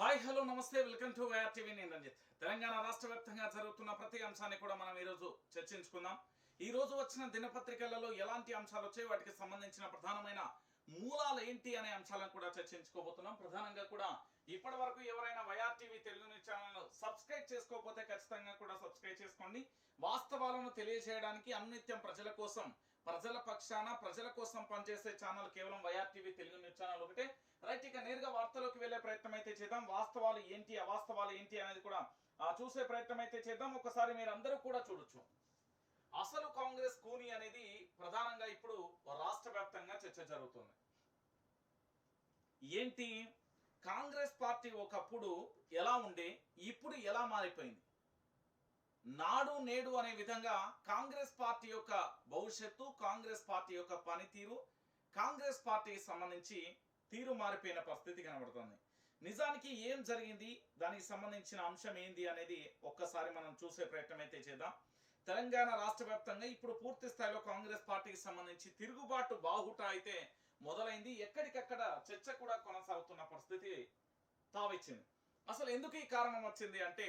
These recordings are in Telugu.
హాయ్ హలో నమస్తే వెల్కమ్ టు వైఆర్ టీవీ. నేను రంజిత్. తెలంగాణ రాష్ట్ర వ్యాప్తంగా జరుగుతున్న ప్రతి అంశాన్ని కూడా మనం ఈరోజు చర్చించుకుందాం. ఈ రోజు వచ్చిన దినపత్రికలలో ఎలాంటి అంశాలు వచ్చాయి, వాటికి సంబంధించిన ప్రధానమైన మూలాలు ఏంటి అనే అంశాలను కూడా చర్చించుకోబోతున్నాం. ప్రధానంగా కూడా ఇప్పటి వరకు ఎవరైనా YR TV Telugu news channel subscribe చేసుకోకపోతే ఖచ్చితంగా కూడా సబ్స్క్రైబ్ చేసుకోండి. వాస్తవాలను తెలియజేయడానికి అన్నిత్యం ప్రజల కోసం, ప్రజల పక్షాన, ప్రజల కోసం పనిచేసే ఛానల్ కేవలం YR TV Telugu news channel ఒకటే. రైట్, ఇక నేరుగా వార్తలోకి వెళ్లే ప్రయత్నం అయితే చేద్దాం. వాస్తవాలు ఏంటి, అవాస్తవాలు ఏంటి అనేది కూడా చూసే ప్రయత్నం అయితే చేద్దాం. ఒకసారి మీరు అందరూ కూడా చూడొచ్చు. అసలు కాంగ్రెస్ కూని అనేది ప్రధానంగా ఇప్పుడు రాష్ట్ర వ్యాప్తంగా చర్చ జరుగుతుంది. ఏంటి, కాంగ్రెస్ పార్టీ ఒకప్పుడు ఎలా ఉండే, ఇప్పుడు ఎలా మారిపోయింది, నాడు నేడు అనే విధంగా కాంగ్రెస్ పార్టీ యొక్క భవిష్యత్తు, కాంగ్రెస్ పార్టీ యొక్క పనితీరు, కాంగ్రెస్ పార్టీకి సంబంధించి తీరు మారిపోయిన పరిస్థితి కనబడుతుంది. నిజానికి ఏం జరిగింది, దానికి సంబంధించిన అంశం ఏంది అనేది ఒక్కసారి మనం చూసే ప్రయత్నం అయితే చేద్దాం. తెలంగాణ రాష్ట్ర వ్యాప్తంగా ఇప్పుడు పూర్తి స్థాయిలో కాంగ్రెస్ పార్టీకి సంబంధించి తిరుగుబాటు బాహుట అయితే మొదలైంది. ఎక్కడికక్కడ చర్చ కూడా కొనసాగుతున్న పరిస్థితి తావిచ్చింది. అసలు ఎందుకు ఈ కారణం వచ్చింది అంటే,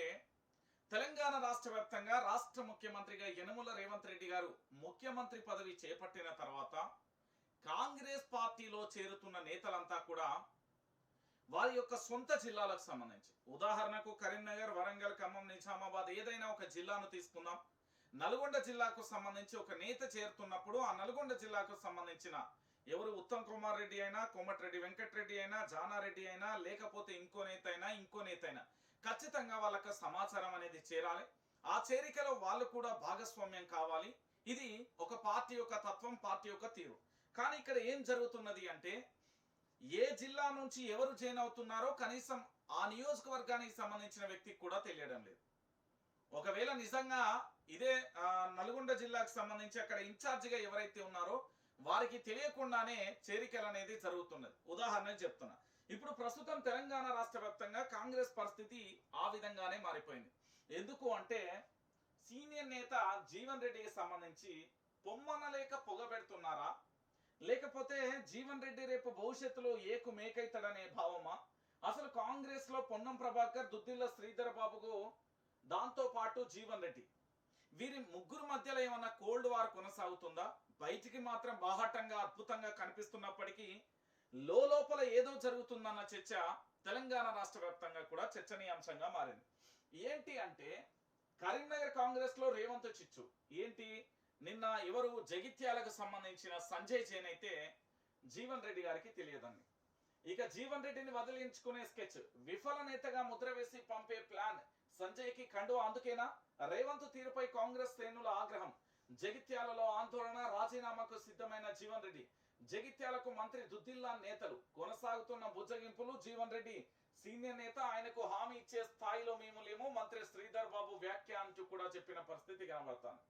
తెలంగాణ రాష్ట్ర వ్యాప్తంగా రాష్ట్ర ముఖ్యమంత్రిగా యనమల రేవంత్ రెడ్డి గారు ముఖ్యమంత్రి పదవి చేపట్టిన తర్వాత కాంగ్రెస్ పార్టీలో చేరుతున్న నేతలంతా కూడా వారి యొక్క సొంత జిల్లాలకు సంబంధించి, ఉదాహరణకు కరీంనగర్, వరంగల్, ఖమ్మం, నిజామాబాద్ ఏదైనా ఒక జిల్లాను తీసుకుందాం. నల్గొండ జిల్లాకు సంబంధించి ఒక నేత చేరుతున్నప్పుడు ఆ నల్గొండ జిల్లాకు సంబంధించిన ఎవరు, ఉత్తమ్ కుమార్ రెడ్డి అయినా, కోమటిరెడ్డి వెంకటరెడ్డి అయినా, జానారెడ్డి అయినా, లేకపోతే ఇంకో నేత అయినా ఖచ్చితంగా వాళ్ళకి సమాచారం అనేది చేరాలి. ఆ చేరికలో వాళ్ళు కూడా భాగస్వామ్యం కావాలి. ఇది ఒక పార్టీ యొక్క తత్వం, పార్టీ యొక్క తీరు. కానీ ఇక్కడ ఏం జరుగుతున్నది అంటే, ఏ జిల్లా నుంచి ఎవరు జాయిన్ అవుతున్నారో కనీసం ఆ నియోజకవర్గానికి సంబంధించిన వ్యక్తికి కూడా తెలియడం లేదు. ఒకవేళ నిజంగా ఇదే నల్గొండ జిల్లాకు సంబంధించి అక్కడ ఇన్ఛార్జిగా ఎవరైతే ఉన్నారో వారికి తెలియకుండానే చేరికలు అనేది జరుగుతున్నది. ఉదాహరణ చెప్తున్నా, ఇప్పుడు ప్రస్తుతం తెలంగాణ రాష్ట్ర వ్యాప్తంగా కాంగ్రెస్ పరిస్థితి ఆ విధంగానే మారిపోయింది. ఎందుకు అంటే, సీనియర్ నేత జీవన్ రెడ్డికి సంబంధించి పొమ్మనలేక పొగబెడుతున్నారా, లేకపోతే జీవన్ రెడ్డి రేపు భవిష్యత్తులో ఏకు మేకైతాడనే భావమా? అసలు కాంగ్రెస్ లో పొన్నం ప్రభాకర్, దుద్దిల్ల శ్రీధర్ బాబుకు, దాంతో పాటు జీవన్ రెడ్డి, వీరి ముగ్గురు మధ్యలో ఏమన్నా కోల్డ్ వార్ కొనసాగుతుందా? బయటికి మాత్రం బాహాటంగా అద్భుతంగా కనిపిస్తున్నప్పటికీ లోపల ఏదో జరుగుతుందన్న చర్చ తెలంగాణ రాష్ట్ర వ్యాప్తంగా కూడా చర్చనీయాంశంగా మారింది. ఏంటి అంటే, కరీంనగర్ కాంగ్రెస్ లో రేవంత్ చిచ్చు ఏంటి, నిన్న ఎవరు జగిత్యాలకు సంబంధించిన సంజయ్ జైన్ అయితే జీవన్ రెడ్డి గారికి తెలియదండి. ఇక జీవన్ రెడ్డిని వదిలించుకునే స్కెచ్, విఫల నేతగా ముద్ర వేసి పంపే ప్లాన్ సంజయ్ కి కండు. అందుకేనా రేవంత్ తీరుపై కాంగ్రెస్ శ్రేణుల ఆగ్రహం, జగిత్యాలలో ఆందోళన, రాజీనామాకు సిద్ధమైన జీవన్ రెడ్డి, జగిత్యాలకు మంత్రి దుద్దిల్లా నేతలు, కొనసాగుతున్న బుజ్జగింపులు, జీవన్ రెడ్డి సీనియర్ నేత, ఆయనకు హామీ ఇచ్చే స్థాయిలో మేము లేము, మంత్రి శ్రీధర్ బాబు వ్యాఖ్య అంటూ కూడా చెప్పిన పరిస్థితి కనబడతాను.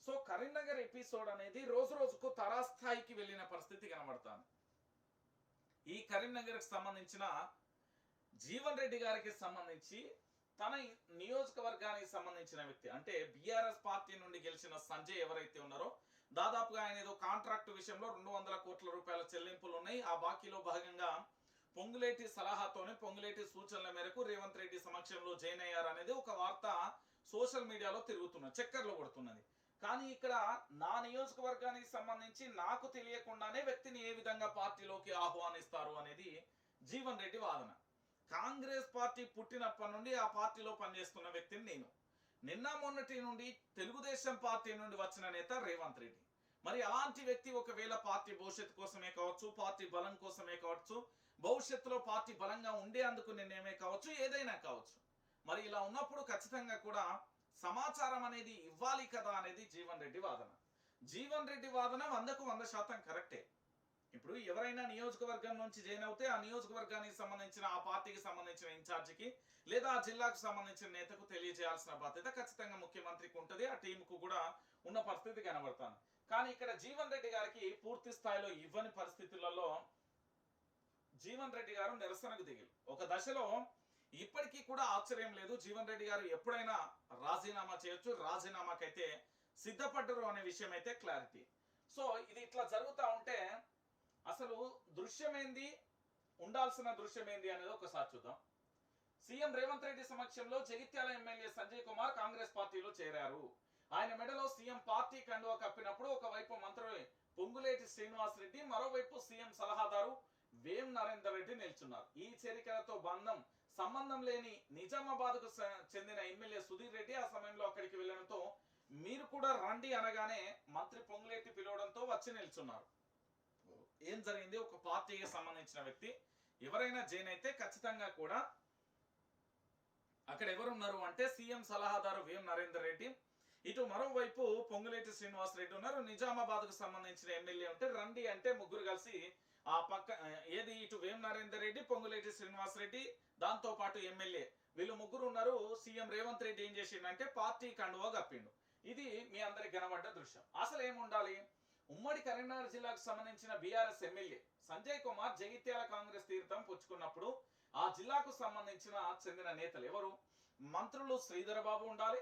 సో కరీంనగర్ ఎపిసోడ్ అనేది రోజు రోజుకు తరాస్థాయికి వెళ్ళిన పరిస్థితి కనబడతాను. ఈ కరీంనగర్ కి సంబంధించిన జీవన్ రెడ్డి గారికి సంబంధించి తన నియోజకవర్గానికి సంబంధించిన వ్యక్తి అంటే బీఆర్ఎస్ పార్టీ నుండి గెలిచిన సంజయ్ ఎవరైతే ఉన్నారో, దాదాపుగా ఆయన ఏదో కాంట్రాక్ట్ విషయంలో 200 కోట్ల రూపాయల చెల్లింపులు ఉన్నాయి. ఆ బాకీలో భాగంగా పొంగులేటి సలహాతోనే, పొంగులేటి సూచనల మేరకు రేవంత్ రెడ్డి సమక్షంలో జాయిన్ అయ్యారనేది ఒక వార్త సోషల్ మీడియాలో తిరుగుతున్నది, చక్కర్లు కొడుతున్నది. కానీ ఇక్కడ నా నియోజకవర్గానికి సంబంధించి నాకు తెలియకుండానే వ్యక్తిని ఏ విధంగా పార్టీలోకి ఆహ్వానిస్తారు అనేది జీవన్ రెడ్డి వాదన. కాంగ్రెస్ పార్టీ పుట్టినప్పటి నుండి ఆ పార్టీలో పనిచేస్తున్న వ్యక్తిని నేను. నిన్న మొన్నటి నుండి తెలుగుదేశం పార్టీ నుండి వచ్చిన నేత రేవంత్ రెడ్డి. మరి అలాంటి వ్యక్తి ఒకవేళ పార్టీ భవిష్యత్తు కోసమే కావచ్చు, పార్టీ బలం కోసమే కావచ్చు, భవిష్యత్తులో పార్టీ బలంగా ఉండేందుకు నిర్ణయమే కావచ్చు, ఏదైనా కావచ్చు. మరి ఇలా ఉన్నప్పుడు ఖచ్చితంగా కూడా సమాచారం అనేది ఇవ్వాలి కదా అనేది జీవన్ రెడ్డి వాదన. జీవన్ రెడ్డి వాదన 100కు 100% కరెక్టే. ఇప్పుడు ఎవరైనా నియోజకవర్గం నుంచి జాయిన్ అవుతే ఆ నియోజకవర్గానికి సంబంధించిన, ఆ పార్టీకి సంబంధించిన ఇన్ఛార్జికి లేదా ఆ జిల్లాకు సంబంధించిన నేతకు తెలియజేయాల్సిన బాధ్యత ఖచ్చితంగా ముఖ్యమంత్రికి ఉంటుంది, ఆ టీంకు కూడా ఉన్న పరిస్థితి కనబడతాను. కానీ ఇక్కడ జీవన్ రెడ్డి గారికి పూర్తి స్థాయిలో ఇవ్వని పరిస్థితులలో జీవన్ రెడ్డి గారు నిరసనకు దిగారు. ఒక దశలో ఇప్పటికీ కూడా ఆశ్చర్యం లేదు, జీవన్ రెడ్డి గారు ఎప్పుడైనా రాజీనామా చేయొచ్చు, రాజీనామాకైతే సిద్ధపడ్డరు అనే విషయం అయితే క్లారిటీ. సో ఇది ఇట్లా జరుగుతూ ఉంటే అసలు దృశ్యమేంది, ఉండాల్సిన దృశ్యం ఏంది అనేది ఒకసారి చూద్దాం. సీఎం రేవంత్ రెడ్డి సమక్షంలో జగిత్యాల ఎమ్మెల్యే సంజయ్ కుమార్ కాంగ్రెస్ పార్టీలో చేరారు. ఆయన మెడలో సీఎం పార్టీ కండువా కప్పినప్పుడు ఒకవైపు మంత్రి పొంగులేటి శ్రీనివాస్ రెడ్డి, మరోవైపు సీఎం సలహాదారు వేం నరేందర్ రెడ్డి నిల్చున్నారు. ఈ చేరికలతో సంబంధం లేని నిజామాబాద్ కు చెందిన ఎమ్మెల్యే సుధీర్ రెడ్డి ఆ సమయంలో అక్కడికి వెళ్లడంతో మీరు కూడా రండి అనగానే మంత్రి పొంగులేటి పిలవడంతో వచ్చి నిల్చున్నారు. ఏం జరిగింది? ఒక పార్టీకి సంబంధించిన వ్యక్తి ఎవరైనా జైన్ అయితే ఖచ్చితంగా కూడా అక్కడ ఎవరున్నారు అంటే సీఎం సలహాదారు వేం నరేందర్ రెడ్డి, ఇటు మరోవైపు పొంగులేటి శ్రీనివాస్ రెడ్డి ఉన్నారు. నిజామాబాద్ కు సంబంధించిన ఎమ్మెల్యే ఉంటే రండి అంటే ముగ్గురు కలిసి ఆ పక్క ఏది ఇటు వేం నరేందర్ రెడ్డి, పొంగులేటి శ్రీనివాస్ రెడ్డి, దాంతో పాటు ఎమ్మెల్యే వీళ్ళు ముగ్గురు ఉన్నారు. సీఎం రేవంత్ రెడ్డి ఏం చేసిండంటే పార్టీ కండువా కప్పిండు. ఇది మీ అందరికి కనబడ్డ దృశ్యం. అసలు ఏముండాలి? ఉమ్మడి కరీంనగర్ జిల్లాకు సంబంధించిన బీఆర్ఎస్ ఎమ్మెల్యే సంజయ్ కుమార్ జగిత్యాల కాంగ్రెస్ తీర్థం పుచ్చుకున్నప్పుడు ఆ జిల్లాకు చెందిన నేతలు ఎవరు? మంత్రులు శ్రీధర్ బాబు ఉండాలి,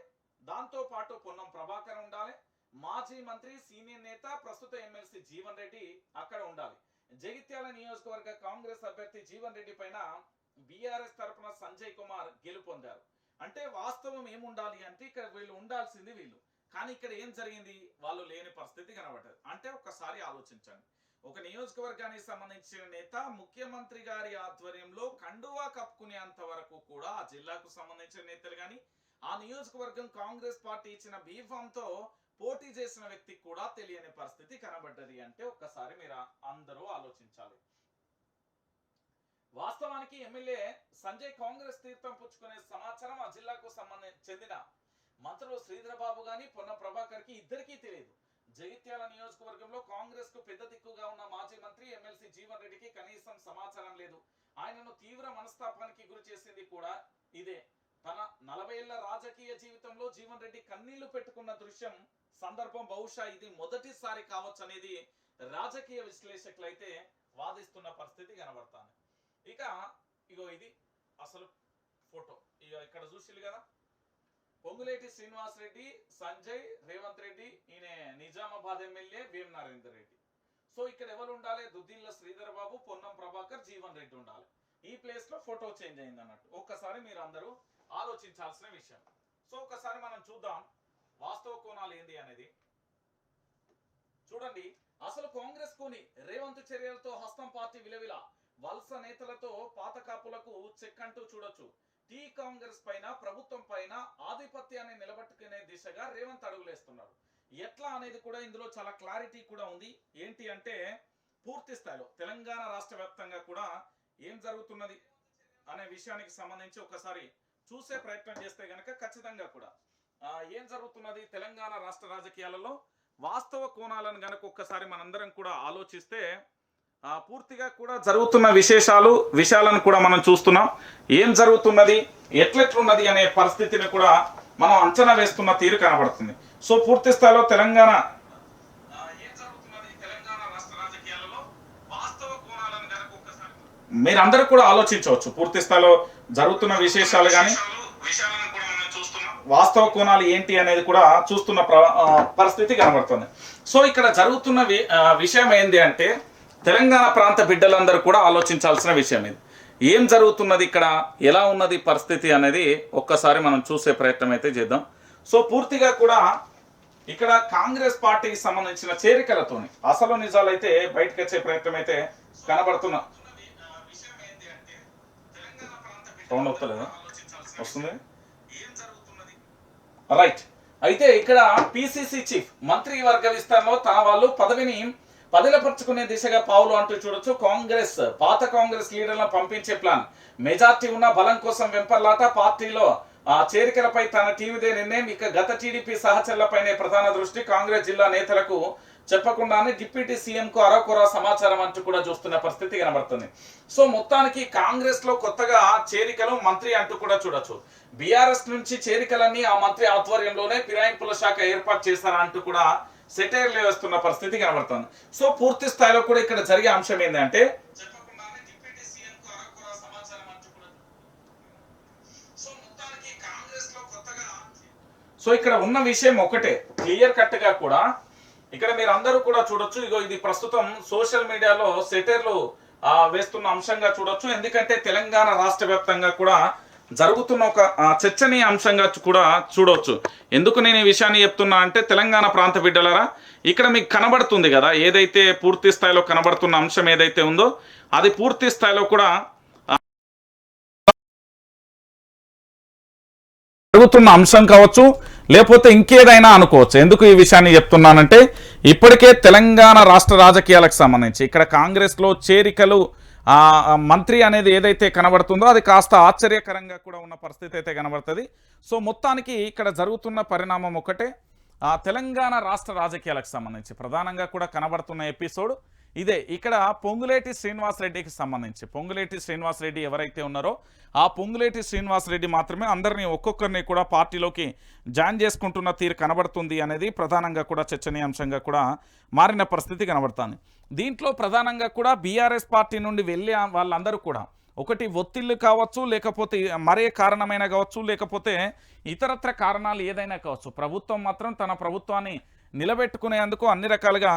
దాంతో పాటు పొన్నం ప్రభాకర్ ఉండాలి, మాజీ మంత్రి సీనియర్ నేత ప్రస్తుత ఎమ్మెల్సీ జీవన్ రెడ్డి అక్కడ ఉండాలి. జగిత్యాల నియోజకవర్గ కాంగ్రెస్ అభ్యర్థి జీవన్ రెడ్డి పైన బీఆర్ఎస్ తరఫున సంజయ్ కుమార్ గెలుపొందారు. అంటే వాస్తవం ఏముండాలి అంటే ఇక్కడ వీళ్ళు ఉండాల్సింది వీళ్ళు, కానీ ఇక్కడ ఏం జరిగింది? వాళ్ళు లేని పరిస్థితి కనబడ్డది. అంటే ఒక్కసారి ఆలోచించండి, ఒక నియోజకవర్గానికి సంబంధించిన నేత ముఖ్యమంత్రి గారి ఆధ్వర్యంలో కండువా కప్పుకునేంత వరకు కూడా ఆ జిల్లాకు సంబంధించిన నేతలు కానీ ఆ నియోజకవర్గం కాంగ్రెస్ పార్టీ ఇచ్చిన బీఫామ్ తో పోటీ చేసిన వ్యక్తికి కూడా తెలియని పరిస్థితి కనబడ్డది. అంటే ఒక్కసారి మీరు అందరూ ఆలోచించాలి. వాస్తవానికి ఎమ్మెల్యే సంజయ్ కాంగ్రెస్ తీర్థం పుచ్చుకునే సమాచారం ఆ జిల్లాకు చెందిన మంత్రులు శ్రీధర్ బాబు గాని పొన్నం ప్రభాకర్ కి ఇద్దరికీ తెలియదు. జగిత్యాల నియోజకవర్గంలో కాంగ్రెస్ కు పెద్ద దిక్కుగా ఉన్న మాజీ మంత్రి ఎమ్మెల్సీ జీవన్ రెడ్డికి కనీసం సమాచారం లేదు. ఆయనను తీవ్ర మనస్తాపానికి గురి చేసింది కూడా ఇదే. తన 40 ఏళ్ల రాజకీయ జీవితంలో జీవన్ రెడ్డి కన్నీళ్లు పెట్టుకున్న సందర్భం బహుశా ఇది మొదటిసారి కావచ్చు అనేది రాజకీయ విశ్లేషకులు అయితే వాదిస్తున్న పరిస్థితి కనబడుతుంది. ఇగో ఇది అసలు ఫోటో. ఇక్కడ చూసిరు కదా, పొంగులేటి శ్రీనివాస్ రెడ్డి, సంజయ్, రేవంత్ రెడ్డి, ఈయన నిజామాబాద్ ఎమ్మెల్యే వేం నరేందర్ రెడ్డి. సో ఇక్కడ ఎవరు ఉండాలి? దుద్దిల్ల శ్రీధర్ బాబు, పొన్నం ప్రభాకర్, జీవన్ రెడ్డి ఉండాలి. ఈ ప్లేస్ లో ఫోటో చేంజ్ అయింది అన్నట్టు. ఒక్కసారి మీరు అందరూ ఆలోచించాల్సిన విషయం. సో ఒకసారి మనం చూద్దాం వాస్తవ కోణాలు ఏంది అనేది. చూడండి, అసలు కాంగ్రెస్ కోని రేవంత్ చర్యలతో హస్తం పార్టీ విలవిల, వలస నేతలతో పాత కాపులకు చెక్ అంటూ చూడొచ్చు. టీ కాంగ్రెస్ పైన, ప్రభుత్వం పైన ఆధిపత్యాన్ని నిలబెట్టుకునే దిశగా రేవంత్ అడుగులేస్తున్నారు. ఎట్లా అనేది కూడా ఇందులో చాలా క్లారిటీ కూడా ఉంది. ఏంటి అంటే పూర్తి స్థాయిలో తెలంగాణ రాష్ట్ర వ్యాప్తంగా కూడా ఏం జరుగుతున్నది అనే విషయానికి సంబంధించి ఒకసారి చూసే ప్రయత్నం చేస్తే గనక ఖచ్చితంగా కూడా ఏం జరుగుతున్నది తెలంగాణ రాష్ట్ర రాజకీయాలలో వాస్తవ కోణాలను గనక ఒక్కసారి మనందరం కూడా ఆలోచిస్తే పూర్తిగా కూడా జరుగుతున్న విషయాలను కూడా మనం చూస్తున్నాం. ఏం జరుగుతున్నది, ఎట్లెట్లున్నది అనే పరిస్థితిని కూడా మనం అంచనా వేస్తున్న తీరు కనబడుతుంది. సో పూర్తి స్థాయిలో తెలంగాణ రాష్ట్ర రాజకీయాలలో వాస్తవ కోణాలను గనక ఒక్కసారి మీరందరూ కూడా ఆలోచించవచ్చు. పూర్తి స్థాయిలో జరుగుతున్న విషయాలు కానీ విషయాలను కూడా మనం చూస్తున్నాం. వాస్తవ కోణాలు ఏంటి అనేది కూడా చూస్తున్న పరిస్థితి కనబడుతుంది. సో ఇక్కడ జరుగుతున్న విషయం ఏంటి అంటే తెలంగాణ ప్రాంత బిడ్డలందరూ కూడా ఆలోచించాల్సిన విషయం ఇది. ఏం జరుగుతున్నది ఇక్కడ, ఎలా ఉన్నది పరిస్థితి అనేది ఒక్కసారి మనం చూసే ప్రయత్నం అయితే చేద్దాం. సో పూర్తిగా కూడా ఇక్కడ కాంగ్రెస్ పార్టీకి సంబంధించిన చేరికలతోని అసలు నిజాలైతే బయటకు వచ్చే ప్రయత్నం అయితే కనబడుతున్నా. సౌండ్ వస్తలేదా? వస్తుంది, రైట్. అయితే ఇక్కడ పిసిసి చీఫ్ మంత్రివర్గ విస్తరణలో తన వాళ్ళు పదవిని పదిలపరుచుకునే దిశగా పావులు అంటూ చూడొచ్చు. పాత కాంగ్రెస్ లీడర్లను పంపించే ప్లాన్, మెజార్టీ ఉన్న బలం కోసం వెంపర్లాట, పార్టీలో చేరికలపై తన టీవీదే నిర్ణయం. ఇక గత టీడీపీ సహచరులపైనే ప్రధాన దృష్టి, కాంగ్రెస్ జిల్లా నేతలకు చెప్పకుండానే డిప్యూటీ సీఎం కు అరకొర సమాచారం అంటూ కూడా చూస్తున్న పరిస్థితి కనబడుతుంది. సో మొత్తానికి కాంగ్రెస్ లో కొత్తగా చేరికలు మంత్రి అంటూ కూడా చూడొచ్చు. బీఆర్ఎస్ నుంచి చేరికలన్నీ ఆ మంత్రి ఆధ్వర్యంలోనే ఫిరాయింపుల శాఖ ఏర్పాటు చేశారా అంటూ కూడా సెటైర్లు వేస్తున్న పరిస్థితి కనబడుతుంది. సో పూర్తి స్థాయిలో కూడా ఇక్కడ జరిగే అంశం ఏంటంటే సో ఇక్కడ ఉన్న విషయం ఒకటే, క్లియర్ కట్ గా కూడా ఇక్కడ మీరు అందరూ కూడా చూడొచ్చు. ఇగో ఇది ప్రస్తుతం సోషల్ మీడియాలో సెటైర్లు వేస్తున్న అంశంగా చూడొచ్చు. ఎందుకంటే తెలంగాణ రాష్ట్ర వ్యాప్తంగా కూడా కాంగ్రెస్ పార్టీకి సంబంధించిన నేతలు జరుగుతున్న ఒక చర్చనీయ అంశంగా కూడా చూడవచ్చు. ఎందుకు నేను ఈ విషయాన్ని చెప్తున్నా అంటే, తెలంగాణ ప్రాంత బిడ్డలారా, ఇక్కడ మీకు కనబడుతుంది కదా, ఏదైతే పూర్తి స్థాయిలో కనబడుతున్న అంశం ఏదైతే ఉందో అది పూర్తి స్థాయిలో కూడా జరుగుతున్న అంశం కావచ్చు, లేకపోతే ఇంకేదైనా అనుకోవచ్చు. ఎందుకు ఈ విషయాన్ని చెప్తున్నానంటే, ఇప్పటికే తెలంగాణ రాష్ట్ర రాజకీయాలకు సంబంధించి ఇక్కడ కాంగ్రెస్లో చేరికలు మంత్రి అనేది ఏదైతే కనబడుతుందో అది కాస్త ఆశ్చర్యకరంగా కూడా ఉన్న పరిస్థితి అయితే కనబడుతుంది. సో మొత్తానికి ఇక్కడ జరుగుతున్న పరిణామం ఒకటే, తెలంగాణ రాష్ట్ర రాజకీయాలకు సంబంధించి ప్రధానంగా కూడా కనబడుతున్న ఎపిసోడ్ ఇదే. ఇక్కడ పొంగులేటి శ్రీనివాసరెడ్డికి సంబంధించి పొంగులేటి శ్రీనివాసరెడ్డి ఎవరైతే ఉన్నారో ఆ పొంగులేటి శ్రీనివాసరెడ్డి మాత్రమే అందరినీ ఒక్కొక్కరిని కూడా పార్టీలోకి జాయిన్ చేసుకుంటున్న తీరు కనబడుతుంది అనేది ప్రధానంగా కూడా చర్చనీయాంశంగా కూడా మారిన పరిస్థితి కనబడుతుంది. దీంట్లో ప్రధానంగా కూడా బీఆర్ఎస్ పార్టీ నుండి వెళ్ళే వాళ్ళందరూ కూడా ఒకటి ఒత్తిళ్లు కావచ్చు, లేకపోతే మరే కారణమైన కావచ్చు, లేకపోతే ఇతరత్ర కారణాలు ఏదైనా కావచ్చు, ప్రభుత్వం మాత్రం తన ప్రభుత్వాన్ని నిలబెట్టుకునేందుకు అన్ని రకాలుగా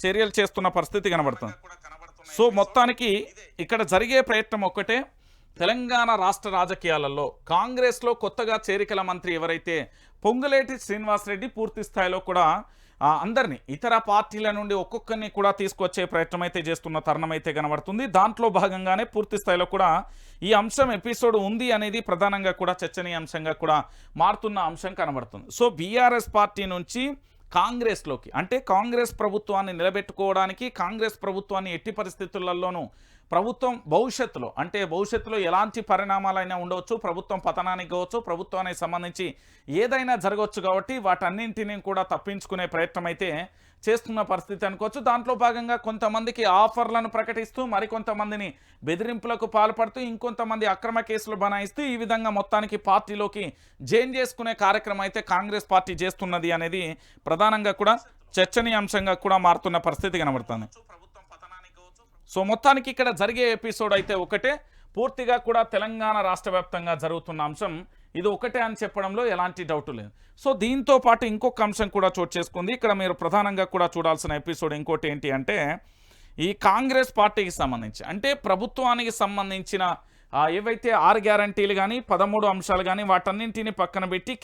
చర్యలు చేస్తున్న పరిస్థితి కనబడుతుంది. సో మొత్తానికి ఇక్కడ జరిగే ప్రయత్నం ఒక్కటే, తెలంగాణ రాష్ట్ర రాజకీయాలలో కాంగ్రెస్లో కొత్తగా చేరికల మంత్రి ఎవరైతే పొంగులేటి శ్రీనివాసరెడ్డి పూర్తి స్థాయిలో కూడా అందరినీ ఇతర పార్టీల నుండి ఒక్కొక్కరిని కూడా తీసుకొచ్చే ప్రయత్నం అయితే చేస్తున్న తరుణం అయితే కనబడుతుంది. దాంట్లో భాగంగానే పూర్తి స్థాయిలో కూడా ఈ అంశం ఎపిసోడ్ ఉంది అనేది ప్రధానంగా కూడా చర్చనీయాంశంగా కూడా మారుతున్న అంశం కనబడుతుంది. సో బీఆర్ఎస్ పార్టీ నుంచి కాంగ్రెస్లోకి, అంటే కాంగ్రెస్ ప్రభుత్వాన్ని నిలబెట్టుకోవడానికి, కాంగ్రెస్ ప్రభుత్వాన్ని ఎట్టి పరిస్థితులలోనూ ప్రభుత్వం భవిష్యత్తులో ఎలాంటి పరిణామాలైనా ఉండవచ్చు, ప్రభుత్వం పతనానికి కావచ్చు, ప్రభుత్వానికి సంబంధించి ఏదైనా జరగవచ్చు, కాబట్టి వాటన్నింటినీ కూడా తప్పించుకునే ప్రయత్నం అయితే చేస్తున్న పరిస్థితి అనుకోవచ్చు. దాంట్లో భాగంగా కొంతమందికి ఆఫర్లను ప్రకటిస్తూ, మరికొంతమందిని బెదిరింపులకు పాల్పడుతూ, ఇంకొంతమంది అక్రమ కేసులు బనాయిస్తూ ఈ విధంగా మొత్తానికి పార్టీలోకి జాయిన్ చేసుకునే కార్యక్రమం అయితే కాంగ్రెస్ పార్టీ చేస్తున్నది అనేది ప్రధానంగా కూడా చర్చనీయాంశంగా కూడా మారుతున్న పరిస్థితి కనబడుతుంది. సో మొత్తానికి ఇక్కడ జరిగే ఎపిసోడ్ అయితే ఒకటే, పూర్తిగా కూడా తెలంగాణ రాష్ట్ర వ్యాప్తంగా జరుగుతున్న అంశం ఇది ఒకటే అని చెప్పడంలో ఎలాంటి డౌట్ లేదు. సో దీంతో పాటు ఇంకొక అంశం కూడా చోటు చేసుకుంది. ఇక్కడ మీరు ప్రధానంగా కూడా చూడాల్సిన ఎపిసోడ్ ఇంకోటి ఏంటి అంటే, ఈ కాంగ్రెస్ పార్టీకి సంబంధించి, అంటే ప్రభుత్వానికి సంబంధించిన ఏవైతే 6 గ్యారంటీలు కానీ 13 అంశాలు కానీ వాటన్నింటినీ పక్కన పెట్టి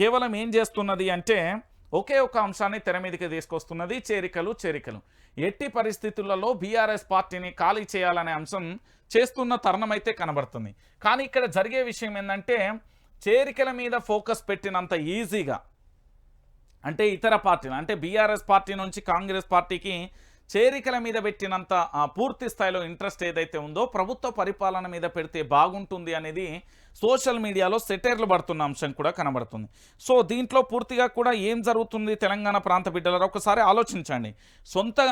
కేవలం ఏం చేస్తున్నది అంటే ఒకే ఒక అంశాన్ని తెర మీదకి తీసుకొస్తున్నది, చేరికలు. ఎట్టి పరిస్థితులలో బీఆర్ఎస్ పార్టీని ఖాళీ చేయాలనే అంశం చేస్తున్న తరుణం అయితే కనబడుతుంది. కానీ ఇక్కడ జరిగే విషయం ఏంటంటే, చేరికల మీద ఫోకస్ పెట్టినంత ఈజీగా, అంటే ఇతర పార్టీలు, అంటే బీఆర్ఎస్ పార్టీ నుంచి కాంగ్రెస్ పార్టీకి చేరికల మీద పెట్టినంత పూర్తి స్థాయిలో ఇంట్రెస్ట్ ఏదైతే ఉందో ప్రభుత్వ పరిపాలన మీద పెడితే బాగుంటుంది అనేది సోషల్ మీడియాలో సెటైర్లు పడుతున్న అంశం కూడా కనబడుతుంది. సో దీంట్లో పూర్తిగా కూడా ఏం జరుగుతుంది తెలంగాణ ప్రాంత బిడ్డలారా ఒకసారి ఆలోచించండి.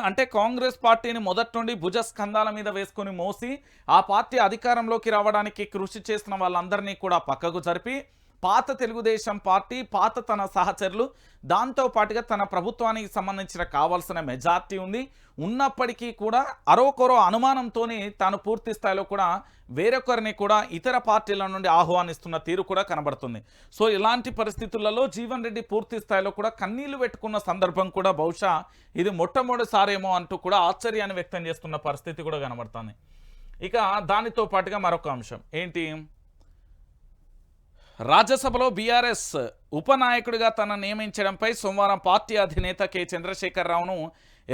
అంటే కాంగ్రెస్ పార్టీని మొదటి నుండి భుజస్కంధాల మీద వేసుకొని మోసి ఆ పార్టీ అధికారంలోకి రావడానికి కృషి చేస్తున్న వాళ్ళందరినీ కూడా పక్కకు జరిపి, పాత తెలుగుదేశం పార్టీ, పాత తన సహచరులు, దాంతోపాటుగా తన ప్రభుత్వానికి సంబంధించిన కావాల్సిన మెజార్టీ ఉన్నప్పటికీ కూడా అరోకొరో అనుమానంతో తాను పూర్తి స్థాయిలో కూడా వేరొకరిని కూడా ఇతర పార్టీల నుండి ఆహ్వానిస్తున్న తీరు కూడా కనబడుతుంది. సో ఇలాంటి పరిస్థితులలో జీవన్ రెడ్డి పూర్తి స్థాయిలో కూడా కన్నీళ్లు పెట్టుకున్న సందర్భం కూడా బహుశా ఇది మొట్టమొదటిసారేమో అంటూ కూడా ఆశ్చర్యాన్ని వ్యక్తం చేస్తున్న పరిస్థితి కూడా కనబడుతుంది. ఇక దానితో పాటుగా మరొక అంశం ఏంటి, రాజ్యసభలో బీఆర్ఎస్ ఉపనాయకుడిగా తన నియమించడంపై సోమవారం పార్టీ అధినేత కె చంద్రశేఖరరావును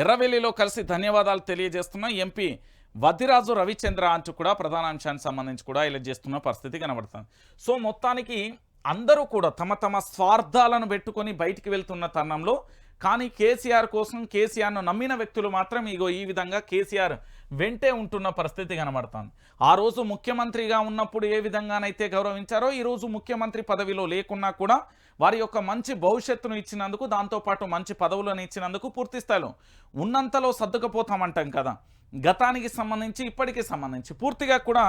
ఎర్రవెల్లిలో కలిసి ధన్యవాదాలు తెలియజేస్తున్న ఎంపీ వద్దిరాజు రవిచంద్ర అంటూ కూడా ప్రధాన అంశానికి సంబంధించి కూడా ఇలా చేస్తున్న పరిస్థితి కనబడుతుంది. సో మొత్తానికి అందరూ కూడా తమ స్వార్థాలను పెట్టుకొని బయటికి వెళ్తున్న తరుణంలో, కానీ కేసీఆర్ కోసం, కేసీఆర్ను నమ్మిన వ్యక్తులు మాత్రం ఈ విధంగా కేసీఆర్ వెంటే ఉంటున్న పరిస్థితి కనబడుతుంది. ఆ రోజు ముఖ్యమంత్రిగా ఉన్నప్పుడు ఏ విధంగానైతే గౌరవించారో, ఈరోజు ముఖ్యమంత్రి పదవిలో లేకున్నా కూడా వారి యొక్క మంచి భవిష్యత్తును ఇచ్చినందుకు, దాంతోపాటు మంచి పదవులను ఇచ్చినందుకు పూర్తి స్థాయిలో ఉన్నంతలో సర్దుకుపోతామంటాం కదా, గతానికి సంబంధించి ఇప్పటికి సంబంధించి పూర్తిగా కూడా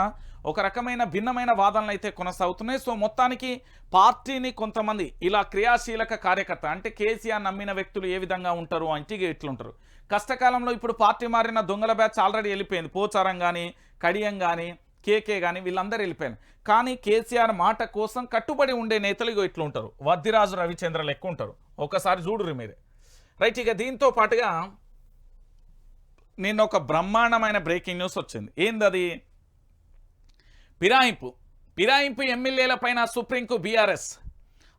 ఒక రకమైన భిన్నమైన వాదనలు అయితే కొనసాగుతున్నాయి. సో మొత్తానికి పార్టీని కొంతమంది ఇలా క్రియాశీలక కార్యకర్త, అంటే కేసీఆర్ నమ్మిన వ్యక్తులు ఏ విధంగా ఉంటారు అంటే ఇట్లుంటారు. కష్టకాలంలో ఇప్పుడు పార్టీ మారిన దొంగల బ్యాచ్ ఆల్రెడీ వెళ్ళిపోయింది. పోచారం కానీ, కడియం కానీ, కేకే కానీ వీళ్ళందరూ వెళ్ళిపోయారు. కానీ కేసీఆర్ మాట కోసం కట్టుబడి ఉండే నేతలు ఇట్లుంటారు. వద్దిరాజు రవిచంద్రలు ఎక్కువ ఉంటారు. ఒకసారి చూడుర్రి మీరే. రైట్, ఇక దీంతో పాటుగా నిన్న ఒక బ్రహ్మాండమైన బ్రేకింగ్ న్యూస్ వచ్చింది. ఏందది, ఫిరాయింపు ఎమ్మెల్యేలపైన సుప్రీంకు బీఆర్ఎస్